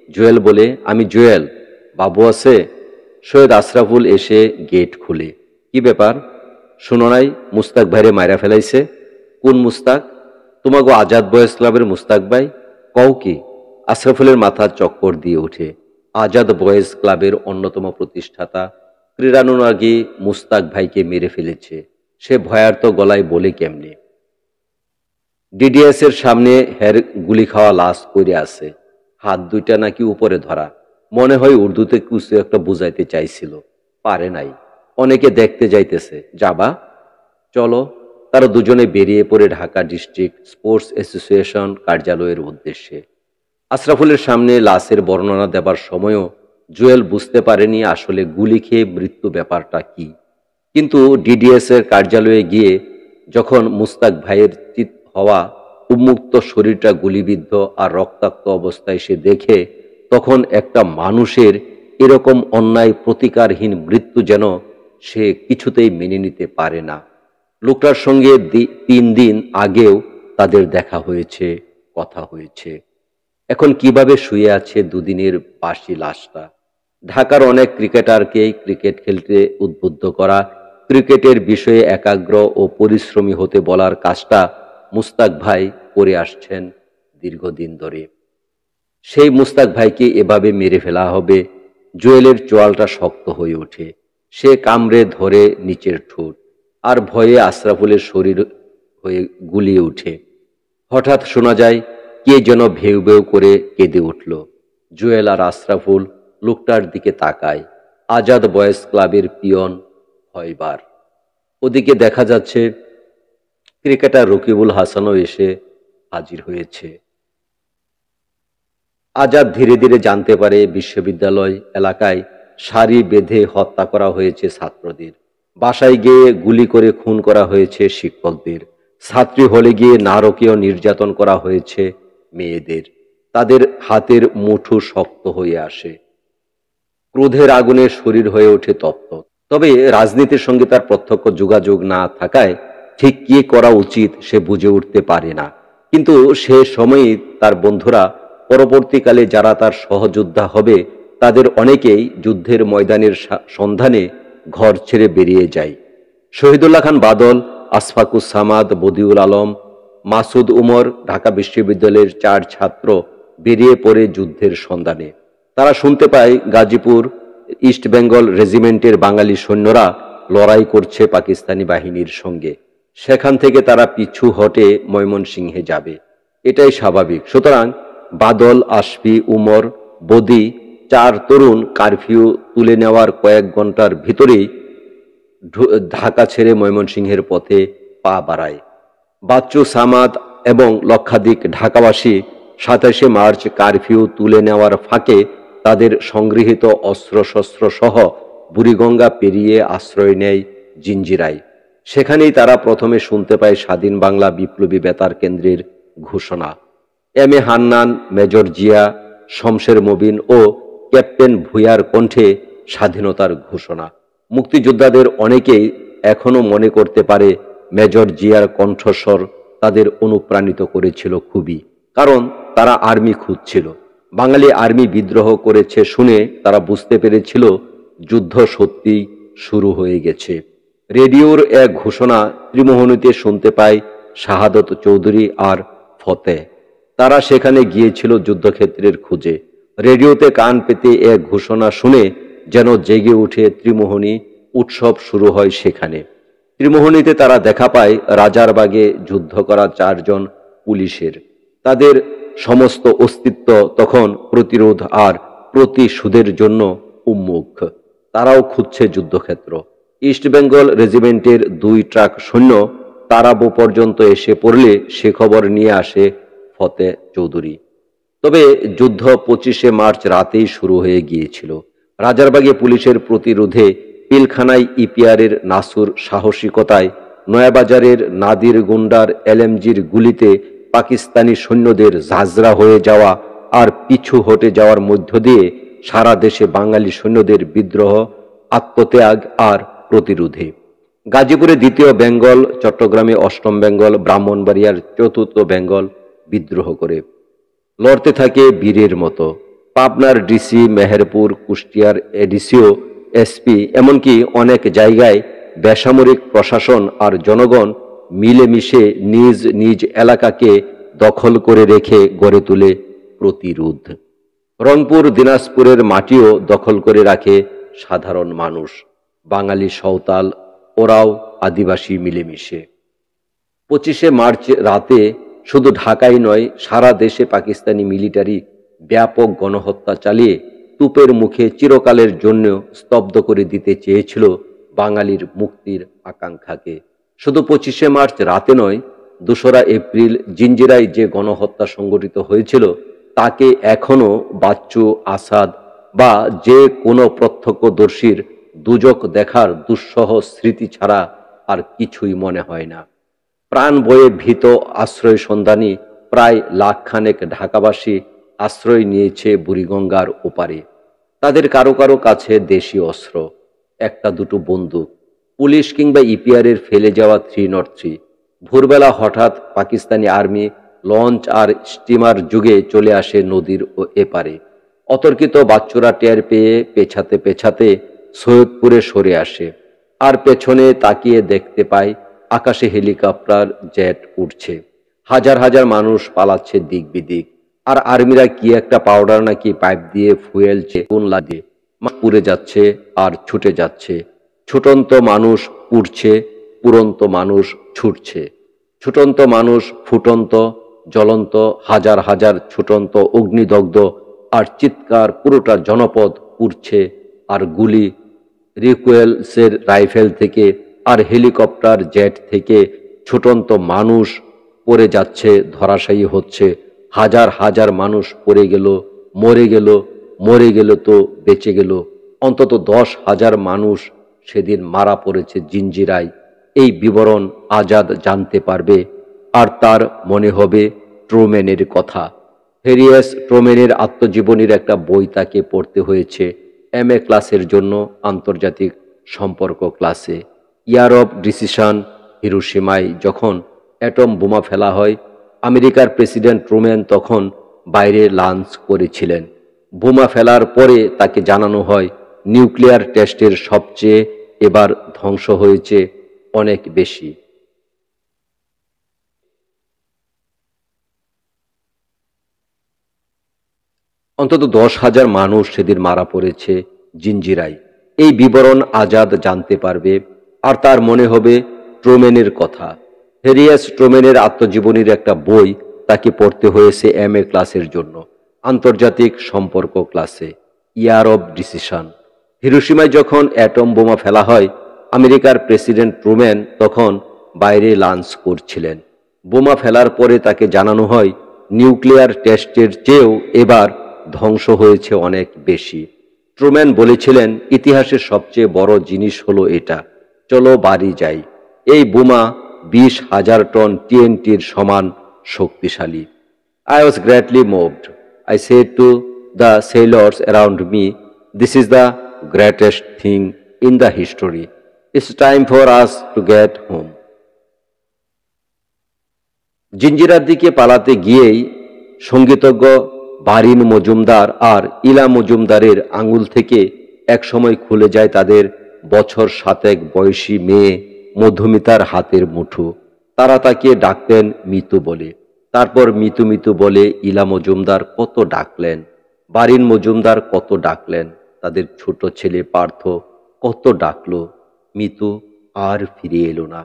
জুয়েল বলে, আমি জুয়েল। বাবু আছে? সৈয়দ আশরাফুল এসে গেট খুলে। কি ব্যাপার? শুনো নাই মুস্তাক ভাইরে মাইরা ফেলাইছে? কোন মুস্তাক? তোমাগো আজাদ বয়েজ ক্লাবের মুস্তাক ভাই। কও কি? আশরাফুলের মাথা চক্কর দিয়ে ওঠে। আজাদ বয়েজ ক্লাবের অন্যতম প্রতিষ্ঠাতা ক্রীড়ানুরাগী মুস্তাক ভাইকে মেরে ফেলেছে। সে ভয়ার্ত গলায় বলে, কেমনে? ডিডিএস এর সামনে হের গুলি খাওয়া লাশ পড়ে আছে, হাত দুইটা নাকি উপরে ধরা। মনে হয় উর্দুতে কিছু একটা বুঝাইতে চাইছিল, পারে নাই। অনেকে দেখতে যাইতেছে, যাবা? চলো। তারা দুজনে বেরিয়ে পড়ে ঢাকা ডিস্ট্রিক্ট স্পোর্টস অ্যাসোসিয়েশন কার্যালয়ের উদ্দেশ্যে। আশরাফুলের সামনে লাশের বর্ণনা দেবার সময়ও জুয়েল বুঝতে পারেনি আসলে গুলি খেয়ে মৃত্যু ব্যাপারটা কি। কিন্তু ডিডিএস এর কার্যালয়ে গিয়ে যখন মুস্তাক ভাইয়ের চিত হওয়া উন্মুক্ত শরীরটা গুলিবিদ্ধ আর রক্তাক্ত অবস্থায় সে দেখে, তখন একটা মানুষের এরকম অন্যায় প্রতিকারহীন মৃত্যু যেন সে কিছুতেই মেনে নিতে পারে না। লোকটার সঙ্গে 3 দিন আগেও তাদের দেখা হয়েছে, কথা হয়েছে। এখন কিভাবে শুয়ে আছে 2 দিনের বাসি লাশটা? ঢাকার অনেক ক্রিকেটারকেই ক্রিকেট খেলতে উদ্বুদ্ধ করা, ক্রিকেটের বিষয়ে একাগ্র ও পরিশ্রমী হতে বলার কাজটা মুস্তাক ভাই করে আসছেন দীর্ঘদিন ধরে। সেই মুস্তাক ভাইকে এভাবে মেরে ফেলা হবে। জুয়েলের চোয়ালটা শক্ত হয়ে ওঠে। সে কামড়ে ধরে নিচের ঠোঁট, আর ভয়ে আশরাফুলের শরীর হয়ে গুলিয়ে ওঠে। হঠাৎ শোনা যায় কে যেন ভেউ ভেউ করে কেঁদে উঠল। জুয়েল আর আশরাফুল লোকটার দিকে তাকায়। আজাদ বয়েজ ক্লাবের পিয়ন ফয়বার। ওদিকে দেখা যাচ্ছে ক্রিকেটার রকিবুল হাসানও এসে হাজির হয়েছে। আজাদ ধীরে ধীরে জানতে পারে বিশ্ববিদ্যালয় এলাকায় সারি বেঁধে হত্যা করা হয়েছে ছাত্রদের, বাসায় গিয়ে গুলি করে খুন করা হয়েছে শিক্ষকদের, ছাত্রী হলে গিয়ে নারকীয় নির্যাতন করা হয়েছে মেয়েদের। তাদের হাতের মুঠো শক্ত হয়ে আসে, ক্রোধের আগুনে শরীর হয়ে ওঠে তপ্ত। তবে রাজনীতির সঙ্গে তার প্রত্যক্ষ যোগাযোগ না থাকায় ঠিক কি করা উচিত সে বুঝে উঠতে পারে না। কিন্তু সে সময়ই তার বন্ধুরা, পরবর্তীকালে যারা তার সহযোদ্ধা হবে, তাদের অনেকেই যুদ্ধের ময়দানের সন্ধানে ঘর ছেড়ে বেরিয়ে যায়। শহীদুল্লাহ খান বাদল, আশফাকুস সামাদ, বদিউল আলম, মাসুদ উমর, ঢাকা বিশ্ববিদ্যালয়ের 4 ছাত্র বেরিয়ে পড়ে যুদ্ধের সন্ধানে। তারা শুনতে পায় গাজীপুর ইস্ট বেঙ্গল রেজিমেন্টের বাঙালি সৈন্যরা লড়াই করছে পাকিস্তানি বাহিনীর সঙ্গে। সেখান থেকে তারা পিছু হটে ময়মনসিংহে যাবে, এটাই স্বাভাবিক। সুতরাং বাদল, আশফি, উমর, বদি 4 তরুণ কারফিউ তুলে নেওয়ার কয়েক ঘন্টার ভিতরেই ঢাকা ছেড়ে ময়মনসিংহের পথে পা বাড়ায়। বাচ্চু, সামাদ এবং লক্ষাধিক ঢাকাবাসী 27শে মার্চ কারফিউ তুলে নেওয়ার ফাঁকে তাদের সংগৃহীত অস্ত্রশস্ত্র সহ বুড়িগঙ্গা পেরিয়ে আশ্রয় নেয় জিঞ্জিরায়। সেখানেই তারা প্রথমে শুনতে পায় স্বাধীন বাংলা বিপ্লবী বেতার কেন্দ্রের ঘোষণা। M A Hannan, major Zia, Shamsher Mobin O captain ভুঁইয়ার কণ্ঠে স্বাধীনতার ঘোষণা। মুক্তিযোদ্ধাদের অনেকেই এখনো মনে করতে পারে মেজর জিয়ার কণ্ঠস্বর তাদের অনুপ্রাণিত করেছিল খুবই, কারণ তারা আর্মি খুঁজছিল। বাঙালি আর্মি বিদ্রোহ করেছে শুনে তারা বুঝতে পেরেছিল যুদ্ধ সত্যিই শুরু হয়ে গেছে। রেডিওর এক ঘোষণা ত্রিমোহনীতে শুনতে পায় শাহাদত চৌধুরী আর ফতে। তারা সেখানে গিয়েছিল যুদ্ধক্ষেত্রের খোঁজে। রেডিওতে কান পেতে এক ঘোষণা শুনে যেন জেগে উঠে ত্রিমোহনী, উৎসব শুরু হয় সেখানে। ত্রিমোহনীতে তারা দেখা পায় রাজারবাগে যুদ্ধ করা 4 জন পুলিশের। তাদের সমস্ত অস্তিত্ব তখন প্রতিরোধ আর প্রতিশোধের জন্য উন্মুখ। তারাও খুঁজছে যুদ্ধক্ষেত্র। ইস্ট বেঙ্গল রেজিমেন্টের 2 ট্রাক সৈন্য তারাবো পর্যন্ত এসে পড়লে সে খবর নিয়ে আসে ফতে চৌধুরী। তবে যুদ্ধ 25শে মার্চ রাতেই শুরু হয়ে গিয়েছিল। রাজারবাগে পুলিশের প্রতিরোধে পিলখানায় ইপিআরের নাসুর সাহসিকতায়, নয়াবাজারের নাদির গুন্ডার এলএমজির গুলিতে পাকিস্তানি সৈন্যদের ঝাঁঝরা হয়ে যাওয়া আর পিছু হটে যাওয়ার মধ্য দিয়ে সারা দেশে বাঙালি সৈন্যদের বিদ্রোহ, আত্মত্যাগ আর প্রতিরোধে। গাজীপুরে 2য় বেঙ্গল, চট্টগ্রামে 8ম বেঙ্গল, ব্রাহ্মণবাড়িয়ার 4র্থ বেঙ্গল বিদ্রোহ করে লড়তে থাকে বীরের মতো। পাবনার ডিসি, মেহেরপুর, কুষ্টিয়ার এডিসিও, এসপি, এমনকি অনেক জায়গায় বেসামরিক প্রশাসন আর জনগণ মিলেমিশে নিজ নিজ এলাকাকে দখল করে রেখে গড়ে তোলে প্রতিরোধ। রংপুর, দিনাজপুরের মাটিও দখল করে রাখে সাধারণ মানুষ, বাঙালি সাঁওতাল, ওরাও আদিবাসী মিলেমিশে। 25শে মার্চ রাতে শুধু ঢাকাই নয়, সারা দেশে পাকিস্তানি মিলিটারি ব্যাপক গণহত্যা চালিয়ে তুপের মুখে চিরকালের জন্য স্তব্ধ করে দিতে চেয়েছিল বাঙালির মুক্তির আকাঙ্ক্ষাকে। শুধু 25শে মার্চ রাতে নয়, 2রা এপ্রিল জিঞ্জিরায় যে গণহত্যা সংগঠিত হয়েছিল তাকে এখনো বাচ্চু, আসাদ বা যে কোনো প্রত্যক্ষদর্শীর দুজক দেখার দুঃসহ স্মৃতি ছাড়া আর কিছুই মনে হয় না। প্রাণ বয়ে ভীত আশ্রয় সন্ধানী প্রায় লাখখানেক ঢাকাবাসী আশ্রয় নিয়েছে বুড়িগঙ্গার ওপারে। তাদের কারো কারো কাছে দেশি অস্ত্র, 1-2 বন্দুক, পুলিশ কিংবা ইপিআরের ফেলে যাওয়া 303। ভোরবেলা হঠাৎ পাকিস্তানি আর্মি লঞ্চ আর স্টিমার যুগে চলে আসে নদীর এপারে। অতর্কিত বাচ্চুরা টের পেয়ে পেছাতে পেছাতে সৈয়দপুরে সরে আসে, আর পেছনে তাকিয়ে দেখতে পায় আকাশে হেলিকপ্টার, জেট উঠছে। হাজার হাজার মানুষ পালাচ্ছে দিক বিদিক, আর আর্মিরা কি একটা পাউডার নাকি পাইপ দিয়ে ফুয়েল চেকুন লাগিয়ে পুড়ে যাচ্ছে আর ছুটে যাচ্ছে। ছুটন্ত মানুষ উঠছে, পুরন্ত মানুষ ছুটছে। ছুটন্ত মানুষ ফুটন্ত, জ্বলন্ত, হাজার হাজার ছুটন্ত, অগ্নিদগ্ধ আর চিৎকার, পুরোটা জনপদ উঠছে। আর গুলি রিকুয়েলসের রাইফেল থেকে আর হেলিকপ্টার, জেট থেকে ছুটন্ত মানুষ পড়ে যাচ্ছে, ধরাশায়ী হচ্ছে, হাজার হাজার মানুষ পড়ে গেল, মরে গেল, মরে গেল তো বেঁচে গেল, অন্তত 10,000 মানুষ সেদিন মারা পড়েছে জিঞ্জিরায়। এই বিবরণ আজাদ জানতে পারবে, আর তার মনে হবে ট্রুম্যানের কথা। হেরিয়াস ট্রুম্যানের আত্মজীবনীর একটা বই তাকে পড়তে হয়েছে MA ক্লাসের জন্য, আন্তর্জাতিক সম্পর্ক ক্লাসে। ইয়ার অব ডিসিশন, হিরোশিমায় যখন অ্যাটম বোমা ফেলা হয়, আমেরিকার প্রেসিডেন্ট ট্রুম্যান তখন বাইরে লাঞ্চ করেছিলেন। বোমা ফেলার পরে তাকে জানানো হয় নিউক্লিয়ার টেস্টের সবচেয়ে এবার ধ্বংস হয়েছে অনেক বেশি। অন্তত 10,000 মানুষ সেদিন মারা পড়েছে জিঞ্জিরায়। এই বিবরণ আজাদ জানতে পারবে, আর তার মনে হবে ট্রুম্যানের কথা। হেরিয়াস ট্রুম্যানের আত্মজীবনীর একটা বই তাকে পড়তে হয়েছে MA ক্লাসের জন্য, আন্তর্জাতিক সম্পর্ক ক্লাসে। ইয়ার অব ডিসিশন। হিরোশিমায় যখন অ্যাটম বোমা ফেলা হয়, আমেরিকার প্রেসিডেন্ট ট্রুম্যান তখন বাইরে লাঞ্চ করছিলেন। বোমা ফেলার পরে তাকে জানানো হয় নিউক্লিয়ার টেস্টের চেয়েও এবার ধ্বংস হয়েছে অনেক বেশি। ট্রুম্যান বলেছিলেন, ইতিহাসের সবচেয়ে বড় জিনিস হলো এটা, চলো বাড়ি যাই। এই বোমা 20,000 টন TNTর সমান শক্তিশালী। I was greatly moved. I said to the sailors around me, this is the greatest thing in the history. It's time for us to get home. জিঞ্জিরার দিকে পালাতে গিয়েই সঙ্গীতজ্ঞ বারিন মজুমদার আর ইলা মজুমদারের আঙুল থেকে একসময় খুলে যায় তাদের বছর 7 বয়সী মেয়ে মধুমিতার হাতের মুঠো। তারা তাকে ডাকতেন মিতু বলে। তারপর মিতু মিতু বলে ইলা মজুমদার কত ডাকলেন, বারিন মজুমদার কত ডাকলেন, তাদের ছোট ছেলে পার্থ কত ডাকলো। মিতু আর ফিরে এলো না।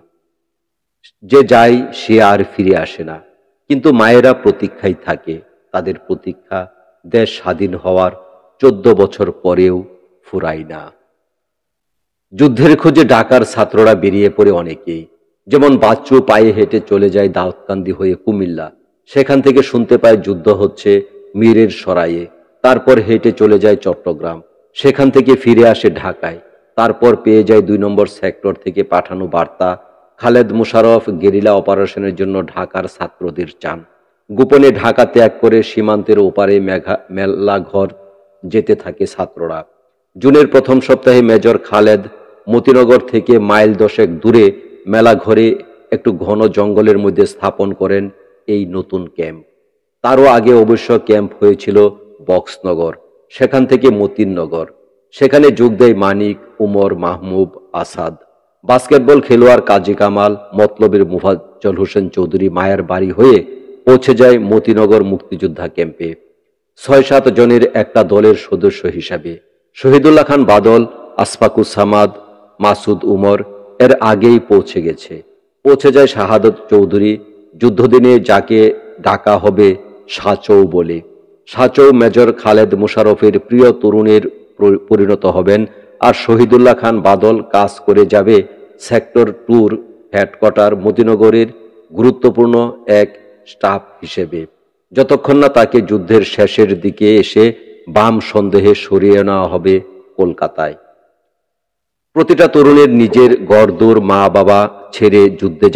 যে যায় সে আর ফিরে আসে না, কিন্তু মায়েরা প্রতীক্ষায় থাকে। তাদের প্রতীক্ষা দেশ স্বাধীন হওয়ার 14 বছর পরেও ফুরায় না। যুদ্ধের খোঁজে ঢাকার ছাত্ররা বেরিয়ে পড়ে অনেকেই। যেমন বাচ্চু পায়ে হেঁটে চলে যায় দাউদকান্দি হয়ে কুমিল্লা, সেখান থেকে শুনতে পায় যুদ্ধ হচ্ছে মীরের সরাইয়ে। তারপর হেঁটে চলে যায় চট্টগ্রাম, সেখান থেকে ফিরে আসে ঢাকায়। তারপর পেয়ে যায় 2 নম্বর সেক্টর থেকে পাঠানো বার্তা, খালেদ মোশাররফ গেরিলা অপারেশনের জন্য ঢাকার ছাত্রদের চান। গোপনে ঢাকা ত্যাগ করে সীমান্তের ওপারে মেলাঘর যেতে থাকে ছাত্ররা। জুনের প্রথম সপ্তাহে মেজর খালেদ মতিনগর থেকে মাইল 10 দূরে মেলাঘরে একটু ঘন জঙ্গলের মধ্যে স্থাপন করেন এই নতুন ক্যাম্প। তারও আগে অবশ্য ক্যাম্প হয়েছিল বক্সনগর, সেখান থেকে মতিননগর। সেখানে যোগ দেয় মানিক, উমর, মাহমুব, আসাদ। বাস্কেটবল খেলোয়াড় কাজী কামাল, মতলবের মুফাজ্জল হোসেন চৌধুরী মায়ের বাড়ি হয়ে পৌঁছে যায় মতিনগর মুক্তিযোদ্ধা ক্যাম্পে 6-7 জনের একটা দলের সদস্য হিসাবে। শহীদুল্লাহ খান বাদল, আশফাকুস সামাদ, মাসুদ উমর এর আগেই পৌঁছে গেছে। পৌঁছে যায় শাহাদত চৌধুরী, যুদ্ধদিনে যাকে ডাকা হবে সাচৌ বলে। সাচৌ মেজর খালেদ মোশাররফের প্রিয় তরুণের পরিণত হবেন, আর শহীদুল্লাহ খান বাদল কাজ করে যাবে সেক্টর 2 হেডকোয়ার্টার মতিনগরের গুরুত্বপূর্ণ এক স্টাফ হিসেবে, যতক্ষণ না তাকে যুদ্ধের শেষের দিকে এসে বাম সন্দেহে সরিয়ে নেওয়া হবে কলকাতায়। প্রতিটা তরুণের নিজের গড়দৌর মা বাবা ছেড়ে যুদ্ধে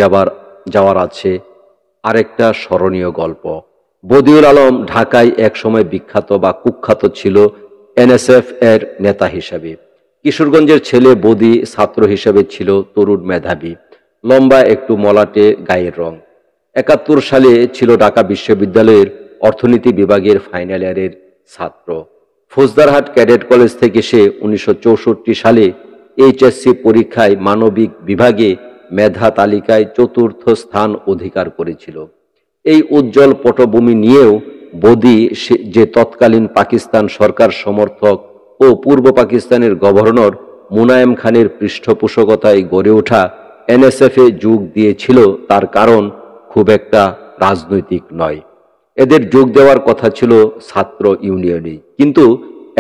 যাওয়ার আছে আরেকটা স্মরণীয় গল্প। বদিউল আলম ঢাকায় একসময় বিখ্যাত বা কুখ্যাত ছিল NSF এর নেতা হিসাবে। কিশোরগঞ্জের ছেলে বদি ছাত্র হিসেবে ছিল তরুণ মেধাবী, লম্বা, একটু মলাটে গায়ের রং। 71 সালে ছিল ঢাকা বিশ্ববিদ্যালয়ের অর্থনীতি বিভাগের ফাইনাল ইয়ারের ছাত্র। ফৌজদারহাট ক্যাডেট কলেজ থেকে সে 1964 সালে HSC পরীক্ষায় মানবিক বিভাগে মেধা তালিকায় 4র্থ স্থান অধিকার করেছিল। এই উজ্জ্বল পটভূমি নিয়েও বদি যে তৎকালীন পাকিস্তান সরকার সমর্থক ও পূর্ব পাকিস্তানের গভর্নর মুনায়েম খানের পৃষ্ঠপোষকতায় গড়ে ওঠা NSF-এ যোগ দিয়েছিল, তার কারণ খুব একটা রাজনৈতিক নয়। এদের যোগ দেওয়ার কথা ছিল ছাত্র ইউনিয়নে, কিন্তু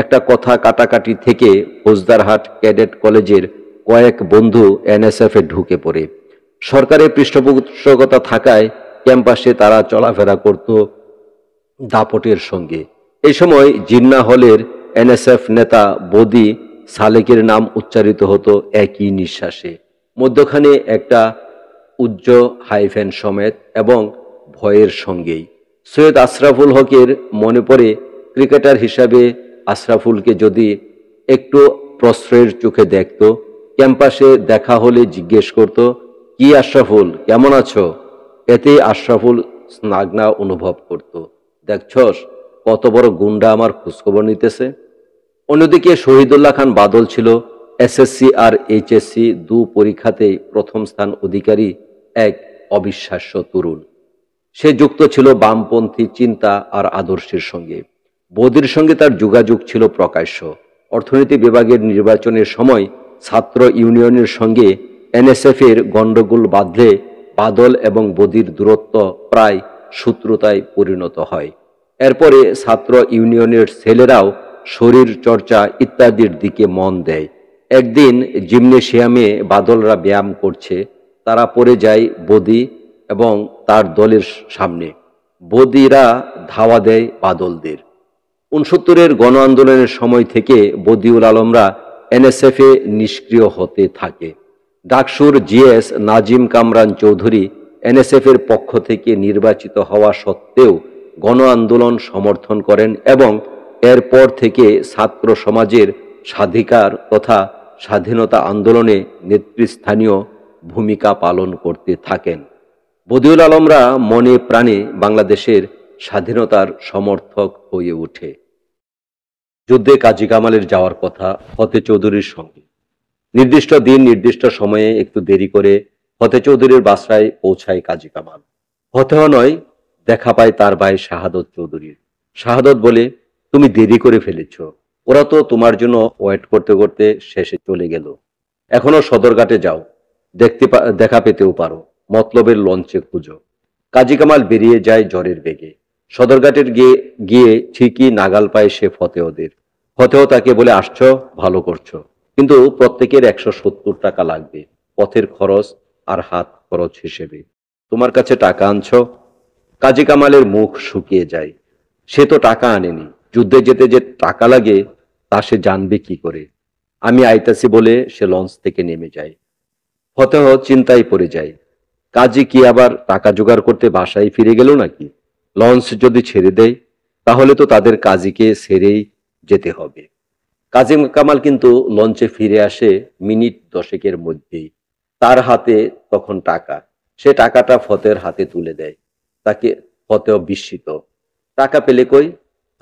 একটা কথা কাটাকাটি থেকে ফৌজদারহাট ক্যাডেট কলেজের কয়েক বন্ধু NSF-এ ঢুকে পড়ে। সরকারের পৃষ্ঠপোষকতা থাকায় ক্যাম্পাসে তারা চলাফেরা করত দাপটের সঙ্গে। এই সময় জিন্নাহ হলের এনএসএফ নেতা বদি সালেকের নাম উচ্চারিত হতো একই নিঃশ্বাসে, মধ্যখানে একটা উচ্চ হাইফেন সমেত এবং ভয়ের সঙ্গেই। সৈয়দ আশরাফুল হকের মনে পড়ে ক্রিকেটার হিসাবে আশরাফুলকে যদি একটু প্রশ্রয়ের চোখে দেখত, ক্যাম্পাসে দেখা হলে জিজ্ঞেস করত, কি আশরাফুল, কেমন আছো? এতে আশরাফুল স্নাগ্না অনুভব করত, দেখছস কত বড় গুন্ডা আমার খোঁজখবর নিতেছে। অন্যদিকে শহীদুল্লাহ খান বাদল ছিল এসএসসি আর এইচএসসি দু পরীক্ষাতেই প্রথম স্থান অধিকারী এক অবিশ্বাস্য তরুণ। সে যুক্ত ছিল বামপন্থী চিন্তা আর আদর্শের সঙ্গে। বদির সঙ্গে তার যোগাযোগ ছিল প্রকাশ্য। অর্থনীতি বিভাগের নির্বাচনের সময় ছাত্র ইউনিয়নের সঙ্গে এনএসএফ এর গণ্ডগোল বাঁধলে বাদল এবং বদির দূরত্ব প্রায় শত্রুতায় পরিণত হয়। এরপরে ছাত্র ইউনিয়নের ছেলেরাও শরীর চর্চা ইত্যাদির দিকে মন দেয়। একদিন জিমনেশিয়ামে বাদলরা ব্যায়াম করছে, তারা পড়ে যায় বদি এবং তার দলের সামনে। বদিরা ধাওয়া দেয় বাদলদের। 69-এর গণ আন্দোলনের সময় থেকে বদিউল আলমরা এনএসএফে নিষ্ক্রিয় হতে থাকে। ডাকসুর জিএস নাজিম কামরান চৌধুরী এনএসএফ এর পক্ষ থেকে নির্বাচিত হওয়া সত্ত্বেও গণ আন্দোলন সমর্থন করেন এবং এরপর থেকে ছাত্র সমাজের স্বাধিকার তথা স্বাধীনতা আন্দোলনে নেতৃস্থানীয় ভূমিকা পালন করতে থাকেন। বদিউল আলমরা মনে প্রাণে বাংলাদেশের স্বাধীনতার সমর্থক হয়ে ওঠে। যুদ্ধে কাজী কামালের যাওয়ার কথা ফতে চৌধুরীর সঙ্গে। নির্দিষ্ট দিন নির্দিষ্ট সময়ে একটু দেরি করে ফতে চৌধুরীর বাসায় পৌঁছায় কাজী কামাল। ফতেহ নয়, দেখা পায় তার ভাই শাহাদত চৌধুরীর। শাহাদত বলে, তুমি দেরি করে ফেলেছ, ওরা তো তোমার জন্য ওয়েট করতে করতে শেষে চলে গেল। এখনো সদরঘাটে যাও, দেখা পেতেও পারো, মতলবের লঞ্চে খুঁজো। কাজী কামাল বেরিয়ে যায় জ্বরের বেগে। সদরঘাটের গিয়ে ঠিকই নাগাল পায় সে ফতেহদের। ফতেহ তাকে বলে, আসছো, ভালো করছো, কিন্তু প্রত্যেকের 170 টাকা লাগবে, পথের খরচ আর হাত খরচ হিসেবে। তোমার কাছে টাকা আনছো? কাজী কামালের মুখ শুকিয়ে যায়। সে তো টাকা আনেনি, যুদ্ধে যেতে যে টাকা লাগে তা সে জানবে কি করে। আমি আইতাছি বলে সে লঞ্চ থেকে নেমে যায়। ফতেহ চিন্তায় পড়ে যায়, কাজী কি আবার টাকা জোগাড় করতে বাসায় ফিরে গেল নাকি? লঞ্চ যদি ছেড়ে দেয় তাহলে তো তাদের কাজীকে ছেড়েই যেতে হবে। কাজী কামাল কিন্তু লঞ্চে ফিরে আসে মিনিট 10-এর মধ্যেই। তার হাতে তখন টাকা। সে টাকাটা ফতের হাতে তুলে দেয়। তাকে ফতেহ বিস্মিত, টাকা পেলে কই?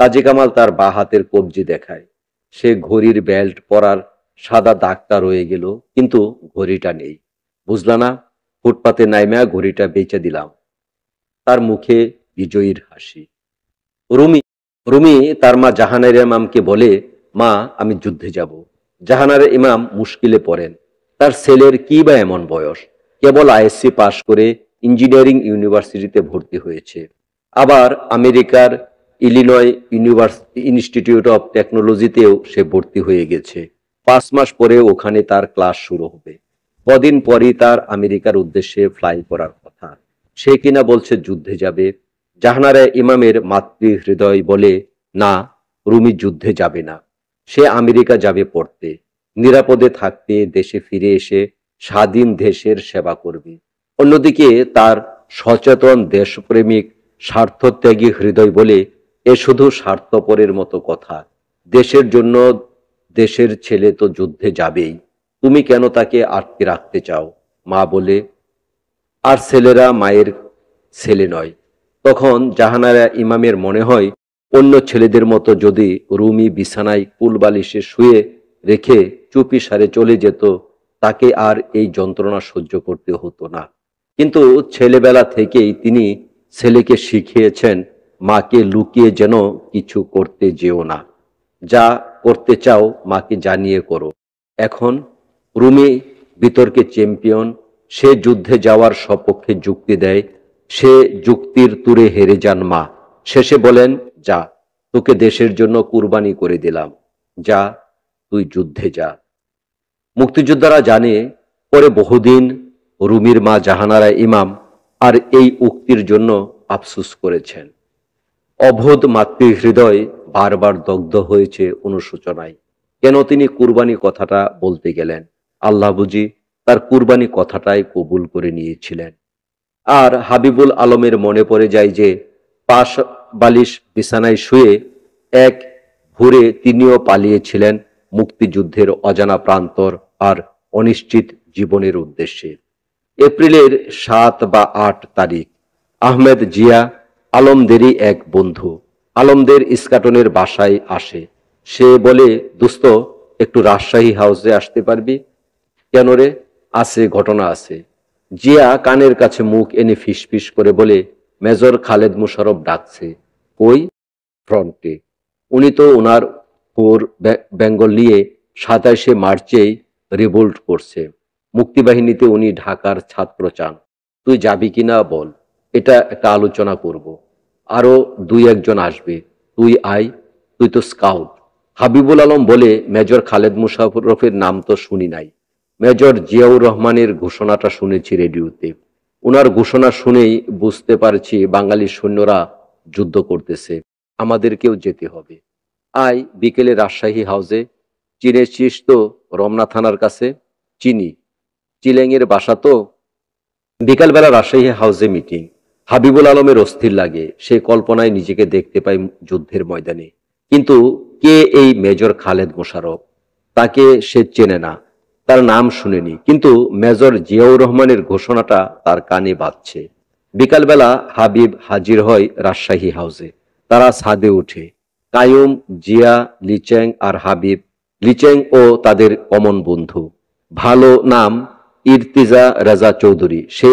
কাজী কামাল তার বা হাতের কবজি দেখায়। সে ঘড়ির বেল্ট পরার সাদা দাগটা রয়ে গেল, কিন্তু ঘড়িটা নেই। বুঝলা না, ফুটপাতে নাইমা ঘড়িটা বেচে দিলাম। তার মুখে বিজয়ীর হাসি। রুমি রুমি তার মা জাহানারা ইমামকে বলে, মা আমি যুদ্ধে যাব। জাহানারা ইমাম মুশকিলে পড়েন। তার ছেলের কি বা এমন বয়স, কেবল আইএসসি পাশ করে ইঞ্জিনিয়ারিং ইউনিভার্সিটিতে ভর্তি হয়েছে। আবার আমেরিকার ইলিনয় ইনস্টিটিউট অফ টেকনোলজিতেও সে ভর্তি হয়ে গেছে। 5 মাস পরে ওখানে তার ক্লাস শুরু হবে। কদিন পরই তার আমেরিকার উদ্দেশ্যে ফ্লাই করার কথা। সে কিনা বলছে যুদ্ধে যাবে। জাহানারা ইমামের মাতৃহৃদয় বলে, না, রুমি যুদ্ধে যাবে না। সে আমেরিকা যাবে পড়তে, নিরাপদে থাকতে, দেশে ফিরে এসে স্বাধীন দেশের সেবা করবে। অন্যদিকে তার সচেতন দেশপ্রেমিক স্বার্থত্যাগী হৃদয় বলে, এ শুধু স্বার্থপরের মতো কথা। দেশের জন্য দেশের ছেলে তো যুদ্ধে যাবেই, তুমি কেন তাকে আটকে রাখতে চাও? মা বলে, আর ছেলেরা মায়ের ছেলে নয়। তখন জাহানারা ইমামের মনে হয়, অন্য ছেলেদের মতো যদি রুমি বিছানায় কুলবালিশে শুয়ে রেখে চুপি সারে চলে যেত, তাকে আর এই যন্ত্রণা সহ্য করতে হতো না। কিন্তু ছেলেবেলা থেকেই তিনি ছেলেকে শিখিয়েছেন, মাকে লুকিয়ে যেন কিছু করতে যেও না, যা করতে চাও মাকে জানিয়ে করো। এখন রুমি বিতর্কে চ্যাম্পিয়ন। সে যুদ্ধে যাওয়ার সপক্ষে যুক্তি দেয়। সে যুক্তির তুরে হেরে যান মা। শেষে বলেন, যা, তোকে দেশের জন্য কুরবানি করে দিলাম, যা, তুই যুদ্ধে যা। মুক্তিযোদ্ধারা জানে, পরে বহুদিন রুমির মা জাহানারা ইমাম আর এই উক্তির জন্য আফসোস করেছেন। অবোধ মাতৃহৃদয় বারবার দগ্ধ হয়েছে অনুশোচনায়। কেন তিনি কুরবানি কথাটা বলতে গেলেন? আল্লাহ বুঝি তার কুরবানি কথাটাই কবুল করে নিয়েছিলেন। আর হাবিবুল আলমের মনে পড়ে যায় যে পাশ বালিশ বিছানায় শুয়ে এক ভোরে তিনিও পালিয়েছিলেন মুক্তিযুদ্ধের অজানা প্রান্তর আর অনিশ্চিত জীবনের উদ্দেশ্যে। এপ্রিলের ৭ বা ৮ তারিখ আহমেদ জিয়া আলমদেরই এক বন্ধু আলমদের ইস্কাটনের বাসায় আসে। সে বলে, দোস্ত একটু রাজশাহী হাউসে আসতে পারবি? কেন রে? আছে, ঘটনা আছে। জিয়া কানের কাছে মুখ এনে ফিসফিস করে বলে, মেজর খালেদ মোশাররফ ডাকছে। কই? ফ্রন্টে। উনি তো ওনার কোর বেঙ্গল নিয়ে ২৭শে মার্চেই রিভোল্ট করছে। মুক্তিবাহিনীতে উনি ঢাকার ছাত্র চান। তুই যাবি কিনা বল, এটা একটা আলোচনা করব। আরো ২-১ জন আসবে, তুই আয়, তুই তো স্কাউট। হাবিবুল আলম বলে, মেজর খালেদ মোশাররফের নাম তো শুনি নাই। মেজর জিয়াউর রহমানের ঘোষণাটা শুনেছি রেডিওতে। ওনার ঘোষণা শুনেই বুঝতে পারছি বাঙালি সৈন্যরা যুদ্ধ করতেছে, আমাদেরকেও যেতে হবে। আয় বিকেলে রাজশাহী হাউসে। চিনেছিস তো রমনা থানার কাছে? চিনি, চিলেঙের বাসা তো। বিকালবেলা রাজশাহী হাউসে মিটিং। হাবিবুল আলমের অস্থির লাগে, সে কল্পনায় নিজেকে দেখতে পায় যুদ্ধের ময়দানে। কিন্তু কে এই মেজর খালেদ মোশাররফ? তাকে সে চেনে না, তার নাম শুনেনি, কিন্তু মেজর জিয়াউর রহমানের ঘোষণাটা তার কানে বাজছে। বিকালবেলা হাবিব হাজির হয় রাজশাহী হাউসে। তারা ছাদে ওঠে। কায়ুম, জিয়া, লিচেং আর হাবিব। লিচেং ও তাদের কমন বন্ধু। ভালো নাম ইরতিজা রাজা চৌধুরী। সে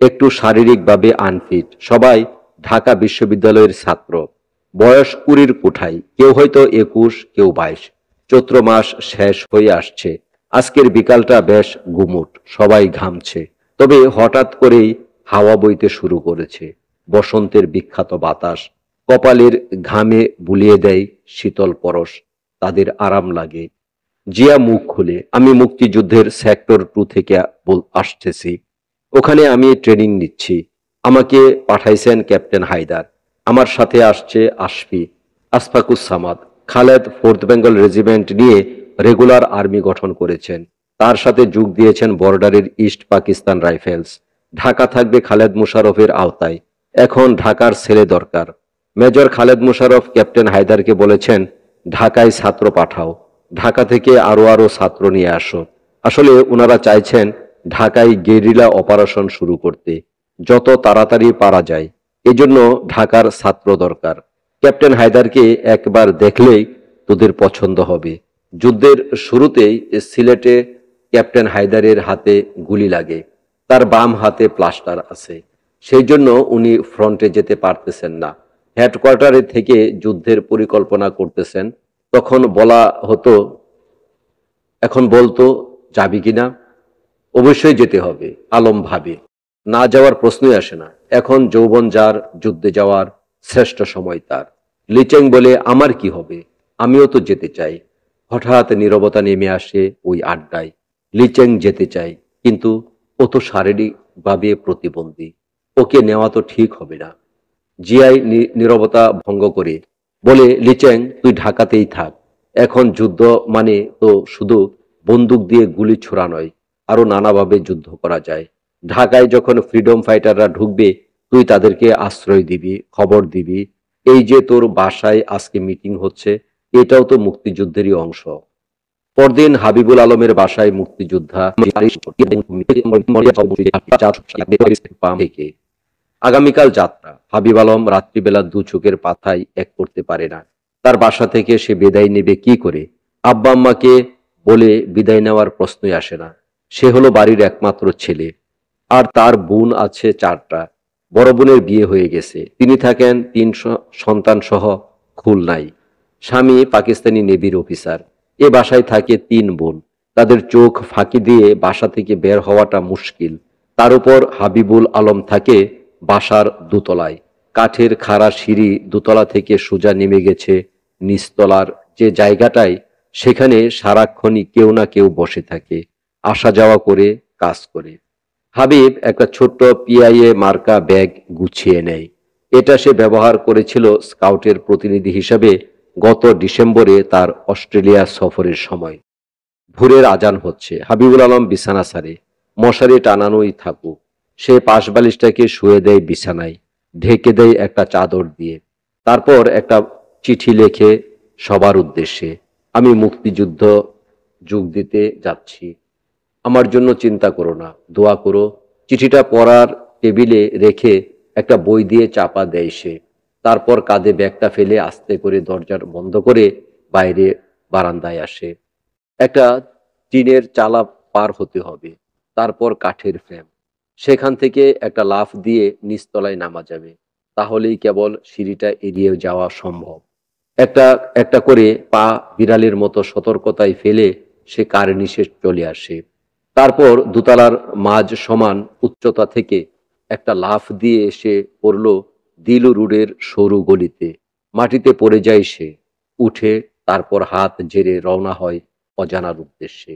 একটু শারীরিকভাবে আনফিট। সবাই ঢাকা বিশ্ববিদ্যালয়ের ছাত্র। বয়স ২০-র কোঠায়, কেউ হয়তো ২১, কেউ ২২। চৈত্র মাস শেষ হয়ে আসছে। আজকের বিকালটা বেশ গুমুট, সবাই ঘামছে। তবে হঠাৎ করেই হাওয়া বইতে শুরু করেছে। বসন্তের বিখ্যাত বাতাস কপালের ঘামে বুলিয়ে দেয় শীতল পরশ। তাদের আরাম লাগে। জিয়া মুখ খুলে, আমি মুক্তিযুদ্ধের সেক্টর 2 থেকে আসতেছি। ওখানে আমি ট্রেনিং নিচ্ছি। আমাকে পাঠাইছেন ক্যাপ্টেন হায়দার। আমার সাথে আসছে আশফাকুস সামাদ। খালেদ 4th বেঙ্গল রেজিমেন্ট নিয়ে রেগুলার আর্মি গঠন করেছেন। তার সাথে যোগ দিয়েছেন বর্ডারের ইস্ট পাকিস্তান রাইফেলস। ঢাকা থাকবে খালেদ মোশাররফের আওতায়। এখন ঢাকার ছেলে দরকার। মেজর খালেদ মোশাররফ ক্যাপ্টেন হায়দারকে বলেছেন, ঢাকায় ছাত্র পাঠাও, ঢাকা থেকে আরো ছাত্র নিয়ে আসো। আসলে ওনারা চাইছেন ঢাকায় গেরিলা অপারেশন শুরু করতে, যত তাড়াতাড়ি পারা যায়। এজন্য ঢাকার ছাত্র দরকার। ক্যাপ্টেন হায়দারকে একবার দেখলেই তোদের পছন্দ হবে। যুদ্ধের শুরুতেই সিলেটে ক্যাপ্টেন হায়দারের হাতে গুলি লাগে। তার বাম হাতে প্লাস্টার আছে। সেই জন্য উনি ফ্রন্টে যেতে পারতেছেন না। হেডকোয়ার্টারে থেকে যুদ্ধের পরিকল্পনা করতেছেন। তখন বলা হতো, এখন বলতো যাবি কিনা? অবশ্যই যেতে হবে। আলম ভাবে, না যাওয়ার প্রশ্নই আসে না। এখন যৌবন যার, যুদ্ধে যাওয়ার শ্রেষ্ঠ সময় তার। লিচেং বলে, আমার কি হবে, আমিও তো যেতে চাই। হঠাৎ নীরবতা নেমে আসে ওই আড্ডায়। লিচেং যেতে চাই, কিন্তু ও তো শারীরিকভাবে প্রতিবন্ধী, ওকে নেওয়া তো ঠিক হবে না। জিআই নীরবতা ভঙ্গ করে বলে, লিচেং তুই ঢাকাতেই থাক। এখন যুদ্ধ মানে তো শুধু বন্দুক দিয়ে গুলি ছোড়া নয়, আরো নানাভাবে যুদ্ধ করা যায়। ঢাকায় যখন ফ্রিডম ফাইটাররা ঢুকবে, তুই তাদেরকে আশ্রয় দিবি, খবর দিবি। এই যে তোর বাসায় আজকে মিটিং হচ্ছে, এটাও তো মুক্তিযুদ্ধেরই অংশ। পরদিন হাবিবুল আলমের বাসায় মুক্তিযোদ্ধা থেকে আগামীকাল যাত্রা। হাবিব আলম রাত্রিবেলা দু চোখের পাতায় এক করতে পারে না। তার বাসা থেকে সে বিদায় নেবে কি করে? আব্বা আম্মাকে বলে বিদায় নেওয়ার প্রশ্নই আসে না। সে হলো বাড়ির একমাত্র ছেলে, আর তার বোন আছে 4টা। বড় বোনের বিয়ে হয়ে গেছে, তিনি থাকেন 3 সন্তান সহ খুলনায়। স্বামী পাকিস্তানি নেভির অফিসার। এ বাসায় থাকে 3 বোন। তাদের চোখ ফাঁকি দিয়ে বাসা থেকে বের হওয়াটা মুশকিল। তার উপর হাবিবুল আলম থাকে বাসার দোতলায়। কাঠের খাড়া সিঁড়ি দোতলা থেকে সোজা নেমে গেছে নিচতলার যে জায়গাটায়, সেখানে সারাক্ষণই কেউ না কেউ বসে থাকে, আসা যাওয়া করে, কাজ করে। হাবিব একটা ছোট্ট পিআইএ মার্কা ব্যাগ গুছিয়ে নেয়। এটা সে ব্যবহার করেছিল স্কাউটের প্রতিনিধি হিসাবে গত ডিসেম্বরে তার অস্ট্রেলিয়া সফরের সময়। ভোরের আজান হচ্ছে, হাবিবুল আলম বিছানা ছাড়ে। মশারি টানানোই থাকুক, সে পাশ বালিশটাকে শুয়ে দেয় বিছানায়, ঢেকে দেয় একটা চাদর দিয়ে। তারপর একটা চিঠি লেখে সবার উদ্দেশ্যে, আমি মুক্তিযুদ্ধ যোগ দিতে যাচ্ছি, আমার জন্য চিন্তা করো না, দোয়া করো। চিঠিটা পড়ার টেবিলে রেখে একটা বই দিয়ে চাপা দেয় সে। তারপর কাঁধে ব্যাগটা ফেলে আস্তে করে দরজার বন্ধ করে বাইরে বারান্দায় আসে। একটা টিনের চালা পার হতে হবে, তারপর কাঠের ফ্রেম। সেখান থেকে একটা লাফ দিয়ে নিচতলায় নামা যাবে, তাহলেই কেবল সিঁড়িটা এড়িয়ে যাওয়া সম্ভব। একটা একটা করে পা বিড়ালের মতো সতর্কতায় ফেলে সে কার্নিশে চলে আসে। তারপর দোতলার মাঝ সমান উচ্চতা থেকে একটা লাফ দিয়ে এসে পড়ল দিলু রোডের সরু গলিতে। মাটিতে পড়ে যায় সে, উঠে তারপর হাত ঝেড়ে রওনা হয় অজানার উদ্দেশ্যে।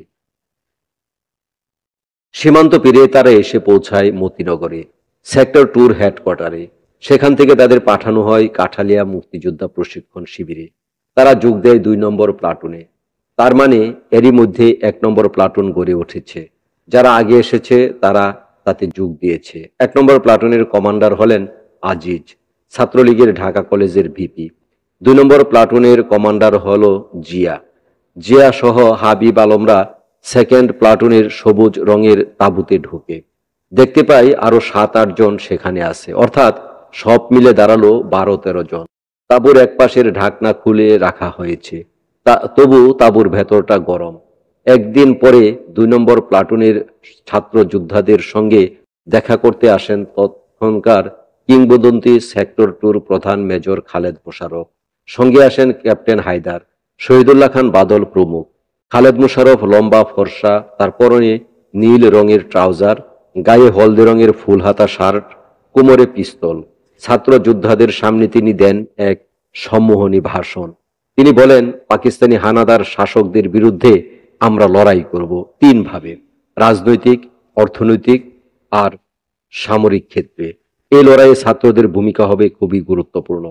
সীমান্ত পেরিয়ে তারা এসে পৌঁছায় মতিনগরে, সেক্টর ট্যুর হেডকোয়ার্টারে। সেখান থেকে তাদের পাঠানো হয় কাঠালিয়া মুক্তিযোদ্ধা প্রশিক্ষণ শিবিরে। তারা যোগ দেয় 2 নম্বর প্লাটুনে। তার মানে এরই মধ্যে 1 নম্বর প্লাটুন গড়ে উঠেছে। যারা আগে এসেছে তারা তাতে যোগ দিয়েছে। 1 নম্বর প্লাটুনের কমান্ডার হলেন আজিজ, ছাত্রলীগের ঢাকা কলেজের ভিপি। 2 নম্বর প্লাটুনের কমান্ডার হল জিয়া। জিয়া সহ হাবিব আলমরা সেকেন্ড প্লাটুনের সবুজ রঙের তাঁবুতে ঢোকে। দেখতে পাই আরো 7-8 জন সেখানে আছে, অর্থাৎ সব মিলে দাঁড়ালো 12-13 জন। তাঁবুর একপাশের ঢাকনা খুলে রাখা হয়েছে, তবু তাঁবুর ভেতরটা গরম। একদিন পরে 2 নম্বর প্লাটুনের ছাত্র যোদ্ধাদের সঙ্গে দেখা করতে আসেন তখনকার কিংবদন্তি সেক্টর ট্যুর প্রধান মেজর খালেদ মোশাররফ। সঙ্গে আসেন ক্যাপ্টেন হায়দার, শহীদুল্লাহ খান বাদল প্রমুখ। খালেদ মোশাররফ লম্বা ফর্সা, তার পরনে নীল রঙের ট্রাউজার, গায়ে হলদে রঙের ফুলহাতা শার্ট, কোমরে পিস্তল। ছাত্র যোদ্ধাদের সামনে তিনি দেন এক সম্মোহনী ভাষণ। তিনি বলেন, পাকিস্তানি হানাদার শাসকদের বিরুদ্ধে আমরা লড়াই করব 3 ভাবে: রাজনৈতিক, অর্থনৈতিক আর সামরিক ক্ষেত্রে। এই লড়াইয়ে ছাত্রদের ভূমিকা হবে খুবই গুরুত্বপূর্ণ।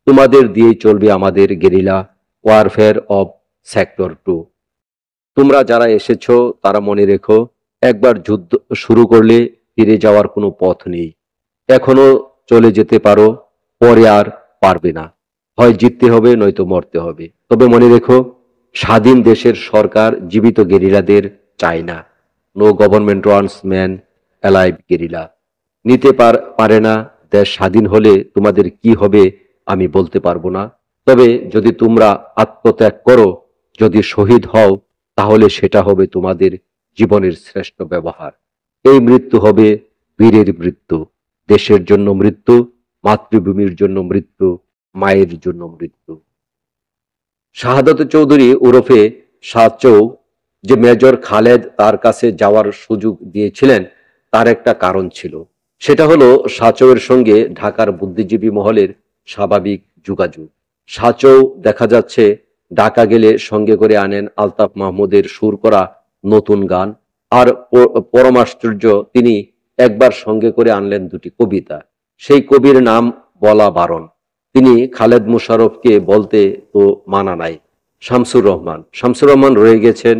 তোমাদের দিয়েই চলবে আমাদের গেরিলা ওয়ারফেয়ার অব সেক্টর 2। তোমরা যারা এসেছো তারা মনে রেখো, একবার যুদ্ধ শুরু করলে ফিরে যাওয়ার কোনো পথ নেই। এখনো চলে যেতে পারো, পরে আর পারবে না। হয় জিততে হবে, নয়তো মরতে হবে। তবে মনে রেখো, স্বাধীন দেশের সরকার জীবিত গেরিলাদের চায় না। No government wants man alive guerrilla. নিতে পারে না। দেশ স্বাধীন হলে তোমাদের কি হবে আমি বলতে পারবো না, তবে যদি তোমরা আত্মত্যাগ করো, যদি শহীদ হও, তাহলে সেটা হবে তোমাদের জীবনের শ্রেষ্ঠ ব্যবহার। এই মৃত্যু হবে বীরের মৃত্যু, দেশের জন্য মৃত্যু, মাতৃভূমির জন্য মৃত্যু, মায়ের জন্য মৃত্যু। শাহাদাত চৌধুরী ওরফে সাচৌ যে মেজর খালেদ তার কাছে যাওয়ার সুযোগ দিয়েছিলেন, তার একটা কারণ ছিল। সেটা হলো সাচৌয়ের সঙ্গে ঢাকার বুদ্ধিজীবী মহলের স্বাভাবিক যোগাযোগ। সাচৌ দেখা যাচ্ছে ঢাকা গেলে সঙ্গে করে আনেন আলতাফ মাহমুদের সুর করা নতুন গান। আর পরমাশ্চর্য, তিনি একবার সঙ্গে করে আনলেন 2টি কবিতা। সেই কবির নাম বলা বারণ। তিনি খালেদ মোশাররফকে বলতে তো মানা নাই। শামসুর রহমান। শামসুর রহমান রয়ে গেছেন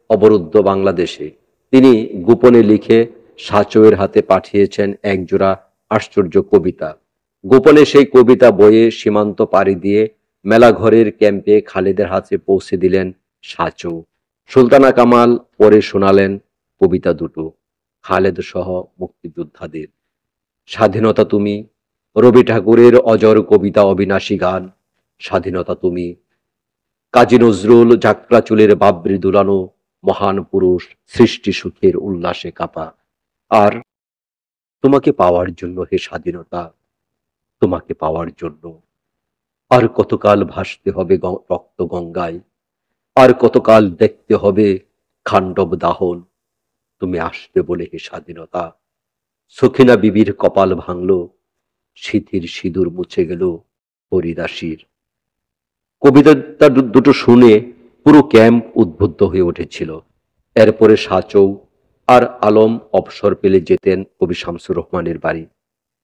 অবরুদ্ধ বাংলাদেশে। তিনি গোপনে লিখে সাচৌয়ের হাতে পাঠিয়েছেন একজোড়া আশ্চর্য কবিতা। গোপনে সেই কবিতা বইয়ে সীমান্ত পাড়ি দিয়ে মেলাঘরের ক্যাম্পে খালেদের হাতে পৌঁছে দিলেন সাচৌ। সুলতানা কামাল পরে শোনালেন কবিতা দুটো খালেদ সহ মুক্তিযোদ্ধাদের। স্বাধীনতা তুমি, রবি ঠাকুরের অজর কবিতা অবিনাশী গান। স্বাধীনতা তুমি, কাজী নজরুল যাত্রা চুলের বাবরি দুলানো মহান পুরুষ, সৃষ্টি সুখের উল্লাসে কাপা। আর তোমাকে পাওয়ার জন্য হে স্বাধীনতা, তোমাকে পাওয়ার জন্য আর কতকাল ভাসতে হবে রক্ত গঙ্গায়, আর কতকাল দেখতে হবে খান্ডব দাহন। তুমি আসবে বলে হে স্বাধীনতা। সখিনা বিবির কপাল ভাঙল, সিঁথির সিঁদুর মুছে গেল হরিদাসীর। কবিতা দুটো শুনে পুরো ক্যাম্প উদ্বুদ্ধ হয়ে উঠেছিল। এরপরে সাচৌ আর আলম অবসর পেলে যেতেন কবি শামসুর রহমানের বাড়ি।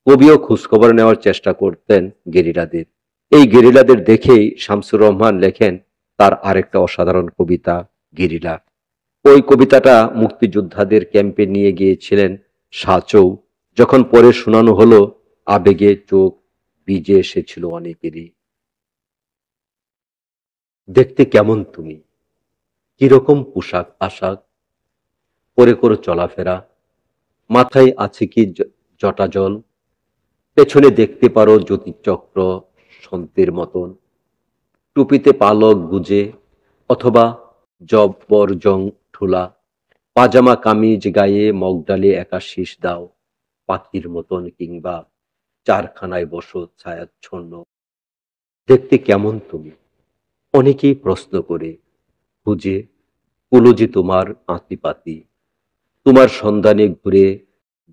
কবিও খোঁজখবর নেওয়ার চেষ্টা করতেন গেরিলাদের। এই গেরিলাদের দেখেই শামসুর রহমান লেখেন তার আরেকটা অসাধারণ কবিতা, গেরিলা। ওই কবিতাটা মুক্তিযোদ্ধাদের ক্যাম্পে নিয়ে গিয়েছিলেন সাচৌ। যখন পরে শোনানো হলো, আবেগে চোখ ভিজে এসেছিল অনেকেরই। দেখতে কেমন তুমি, কিরকম পোশাক আশাক পরে করো চলাফেরা, মাথায় আছে কি জটা জল, পেছনে দেখতে পারো জ্যোতিচক্র সন্তের মতন, টুপিতে পালক গুজে অথবা জবরজং ঠোলা, পাজামা কামিজ গায়ে মগডালে একা শীষ দাও, পাখির মতন কিংবা চারখানায় বসো ছায়াচ্ছন্ন। দেখতে কেমন তুমি, অনেকেই প্রশ্ন করে, খুঁজে কুলো যে তোমার আঁতিপাতি, তোমার সন্ধানে ঘুরে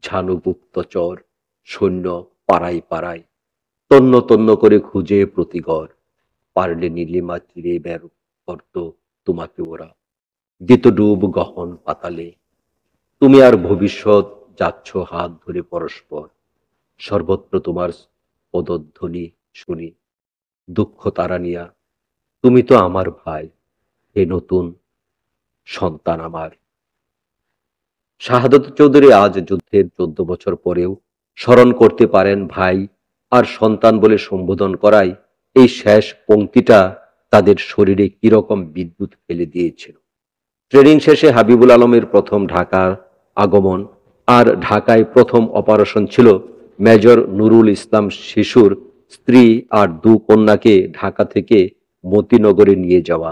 ঝানু গুপ্তচর সৈন্য পাড়ায় পাড়ায়, তন্ন তন্ন করে খুঁজে প্রতিঘর, পারলে নীলিমা তীরে বের করত তোমাকে ওরা, দিত ডুব গহন পাতালে। তুমি আর ভবিষ্যৎ যাচ্ছ হাত ধরে পরস্পর, সর্বত্র তোমার পদধ্বনি শুনি, দুঃখ তারানিয়া, তুমি তো আমার ভাই, হে নতুন সন্তান আমার। শাহাদত চৌধুরী আজ যুদ্ধের 14 বছর পরেও স্মরণ করতে পারেন ভাই আর সন্তান বলে সম্বোধন করায় এই শেষ পংক্তিটা তাদের শরীরে কিরকম বিদ্যুৎ ফেলে দিয়েছিল। ট্রেনিং শেষে হাবিবুল আলমের প্রথম ঢাকার আগমন, আর ঢাকায় প্রথম অপারেশন ছিল মেজর নুরুল ইসলাম শিশুর স্ত্রী আর দু কন্যাকে ঢাকা থেকে মতিনগরে নিয়ে যাওয়া।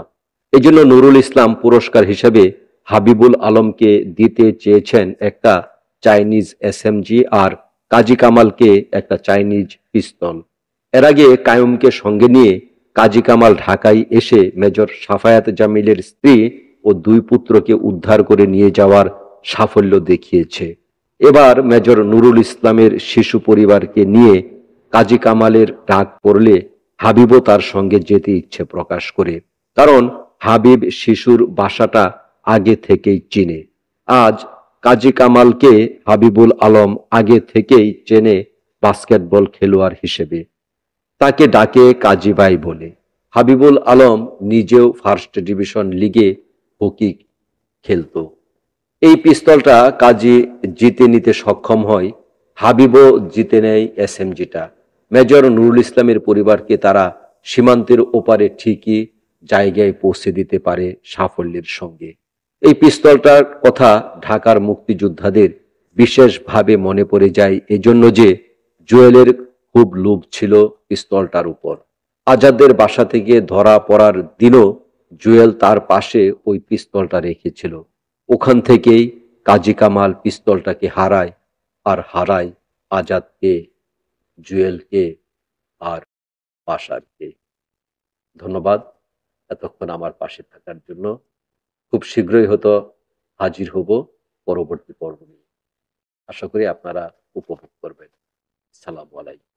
এজন্য নুরুল ইসলাম পুরস্কার হিসেবে হাবিবুল আলমকে দিতে চেয়েছেন একটা চাইনিজ এসএমজি আর কাজী কামালকে একটা চাইনিজ পিস্তল। এর আগে কায়ুমকে সঙ্গে নিয়ে কাজী কামাল ঢাকায় এসে মেজর সাফায়াত জামিলের স্ত্রী ও দুই পুত্রকে উদ্ধার করে নিয়ে যাওয়ার সাফল্য দেখিয়েছে। এবার মেজর নুরুল ইসলামের শিশু পরিবারকে নিয়ে কাজী কামালের ডাক পড়লে হাবিবও তার সঙ্গে যেতে ইচ্ছে প্রকাশ করে, কারণ হাবিব শিশুর বাসাটা আগে থেকেই চিনে। আজ কাজী কামালকে হাবিবুল আলম আগে থেকেই চেনে বাস্কেটবল খেলোয়াড় হিসেবে, তাকে ডাকে কাজী ভাই বলে। হাবিবুল আলম নিজেও ফার্স্ট ডিভিশন লিগে হকি খেলতো। এই পিস্তলটা কাজী জিতে নিতে সক্ষম হয়, হাবিবও জিতে নেয় এসএমজিটা। মেজর নুরুল ইসলামের পরিবারকে তারা সীমান্তের ওপারে ঠিকই জায়গায় পৌঁছে দিতে পারে সাফল্যের সঙ্গে। এই পিস্তলটার কথা ঢাকার মুক্তিযোদ্ধাদের বিশেষভাবে মনে পড়ে যায় এজন্য যে জুয়েলের খুব লোভ ছিল পিস্তলটার উপর। আজাদের বাসা থেকে ধরা পড়ার দিনও জুয়েল তার পাশে ওই পিস্তলটা রেখেছিল। ওখান থেকেই কাজী কামাল পিস্তলটাকে হারায়, আর হারায় আজাদকে, জুয়েলকে আর বাশারকে। ধন্যবাদ এতক্ষণ আমার পাশে থাকার জন্য। খুব শীঘ্রই হয়তো হাজির হব পরবর্তী পর্ব নিয়ে। আশা করি আপনারা উপভোগ করবেন। সালামু আলাইকুম।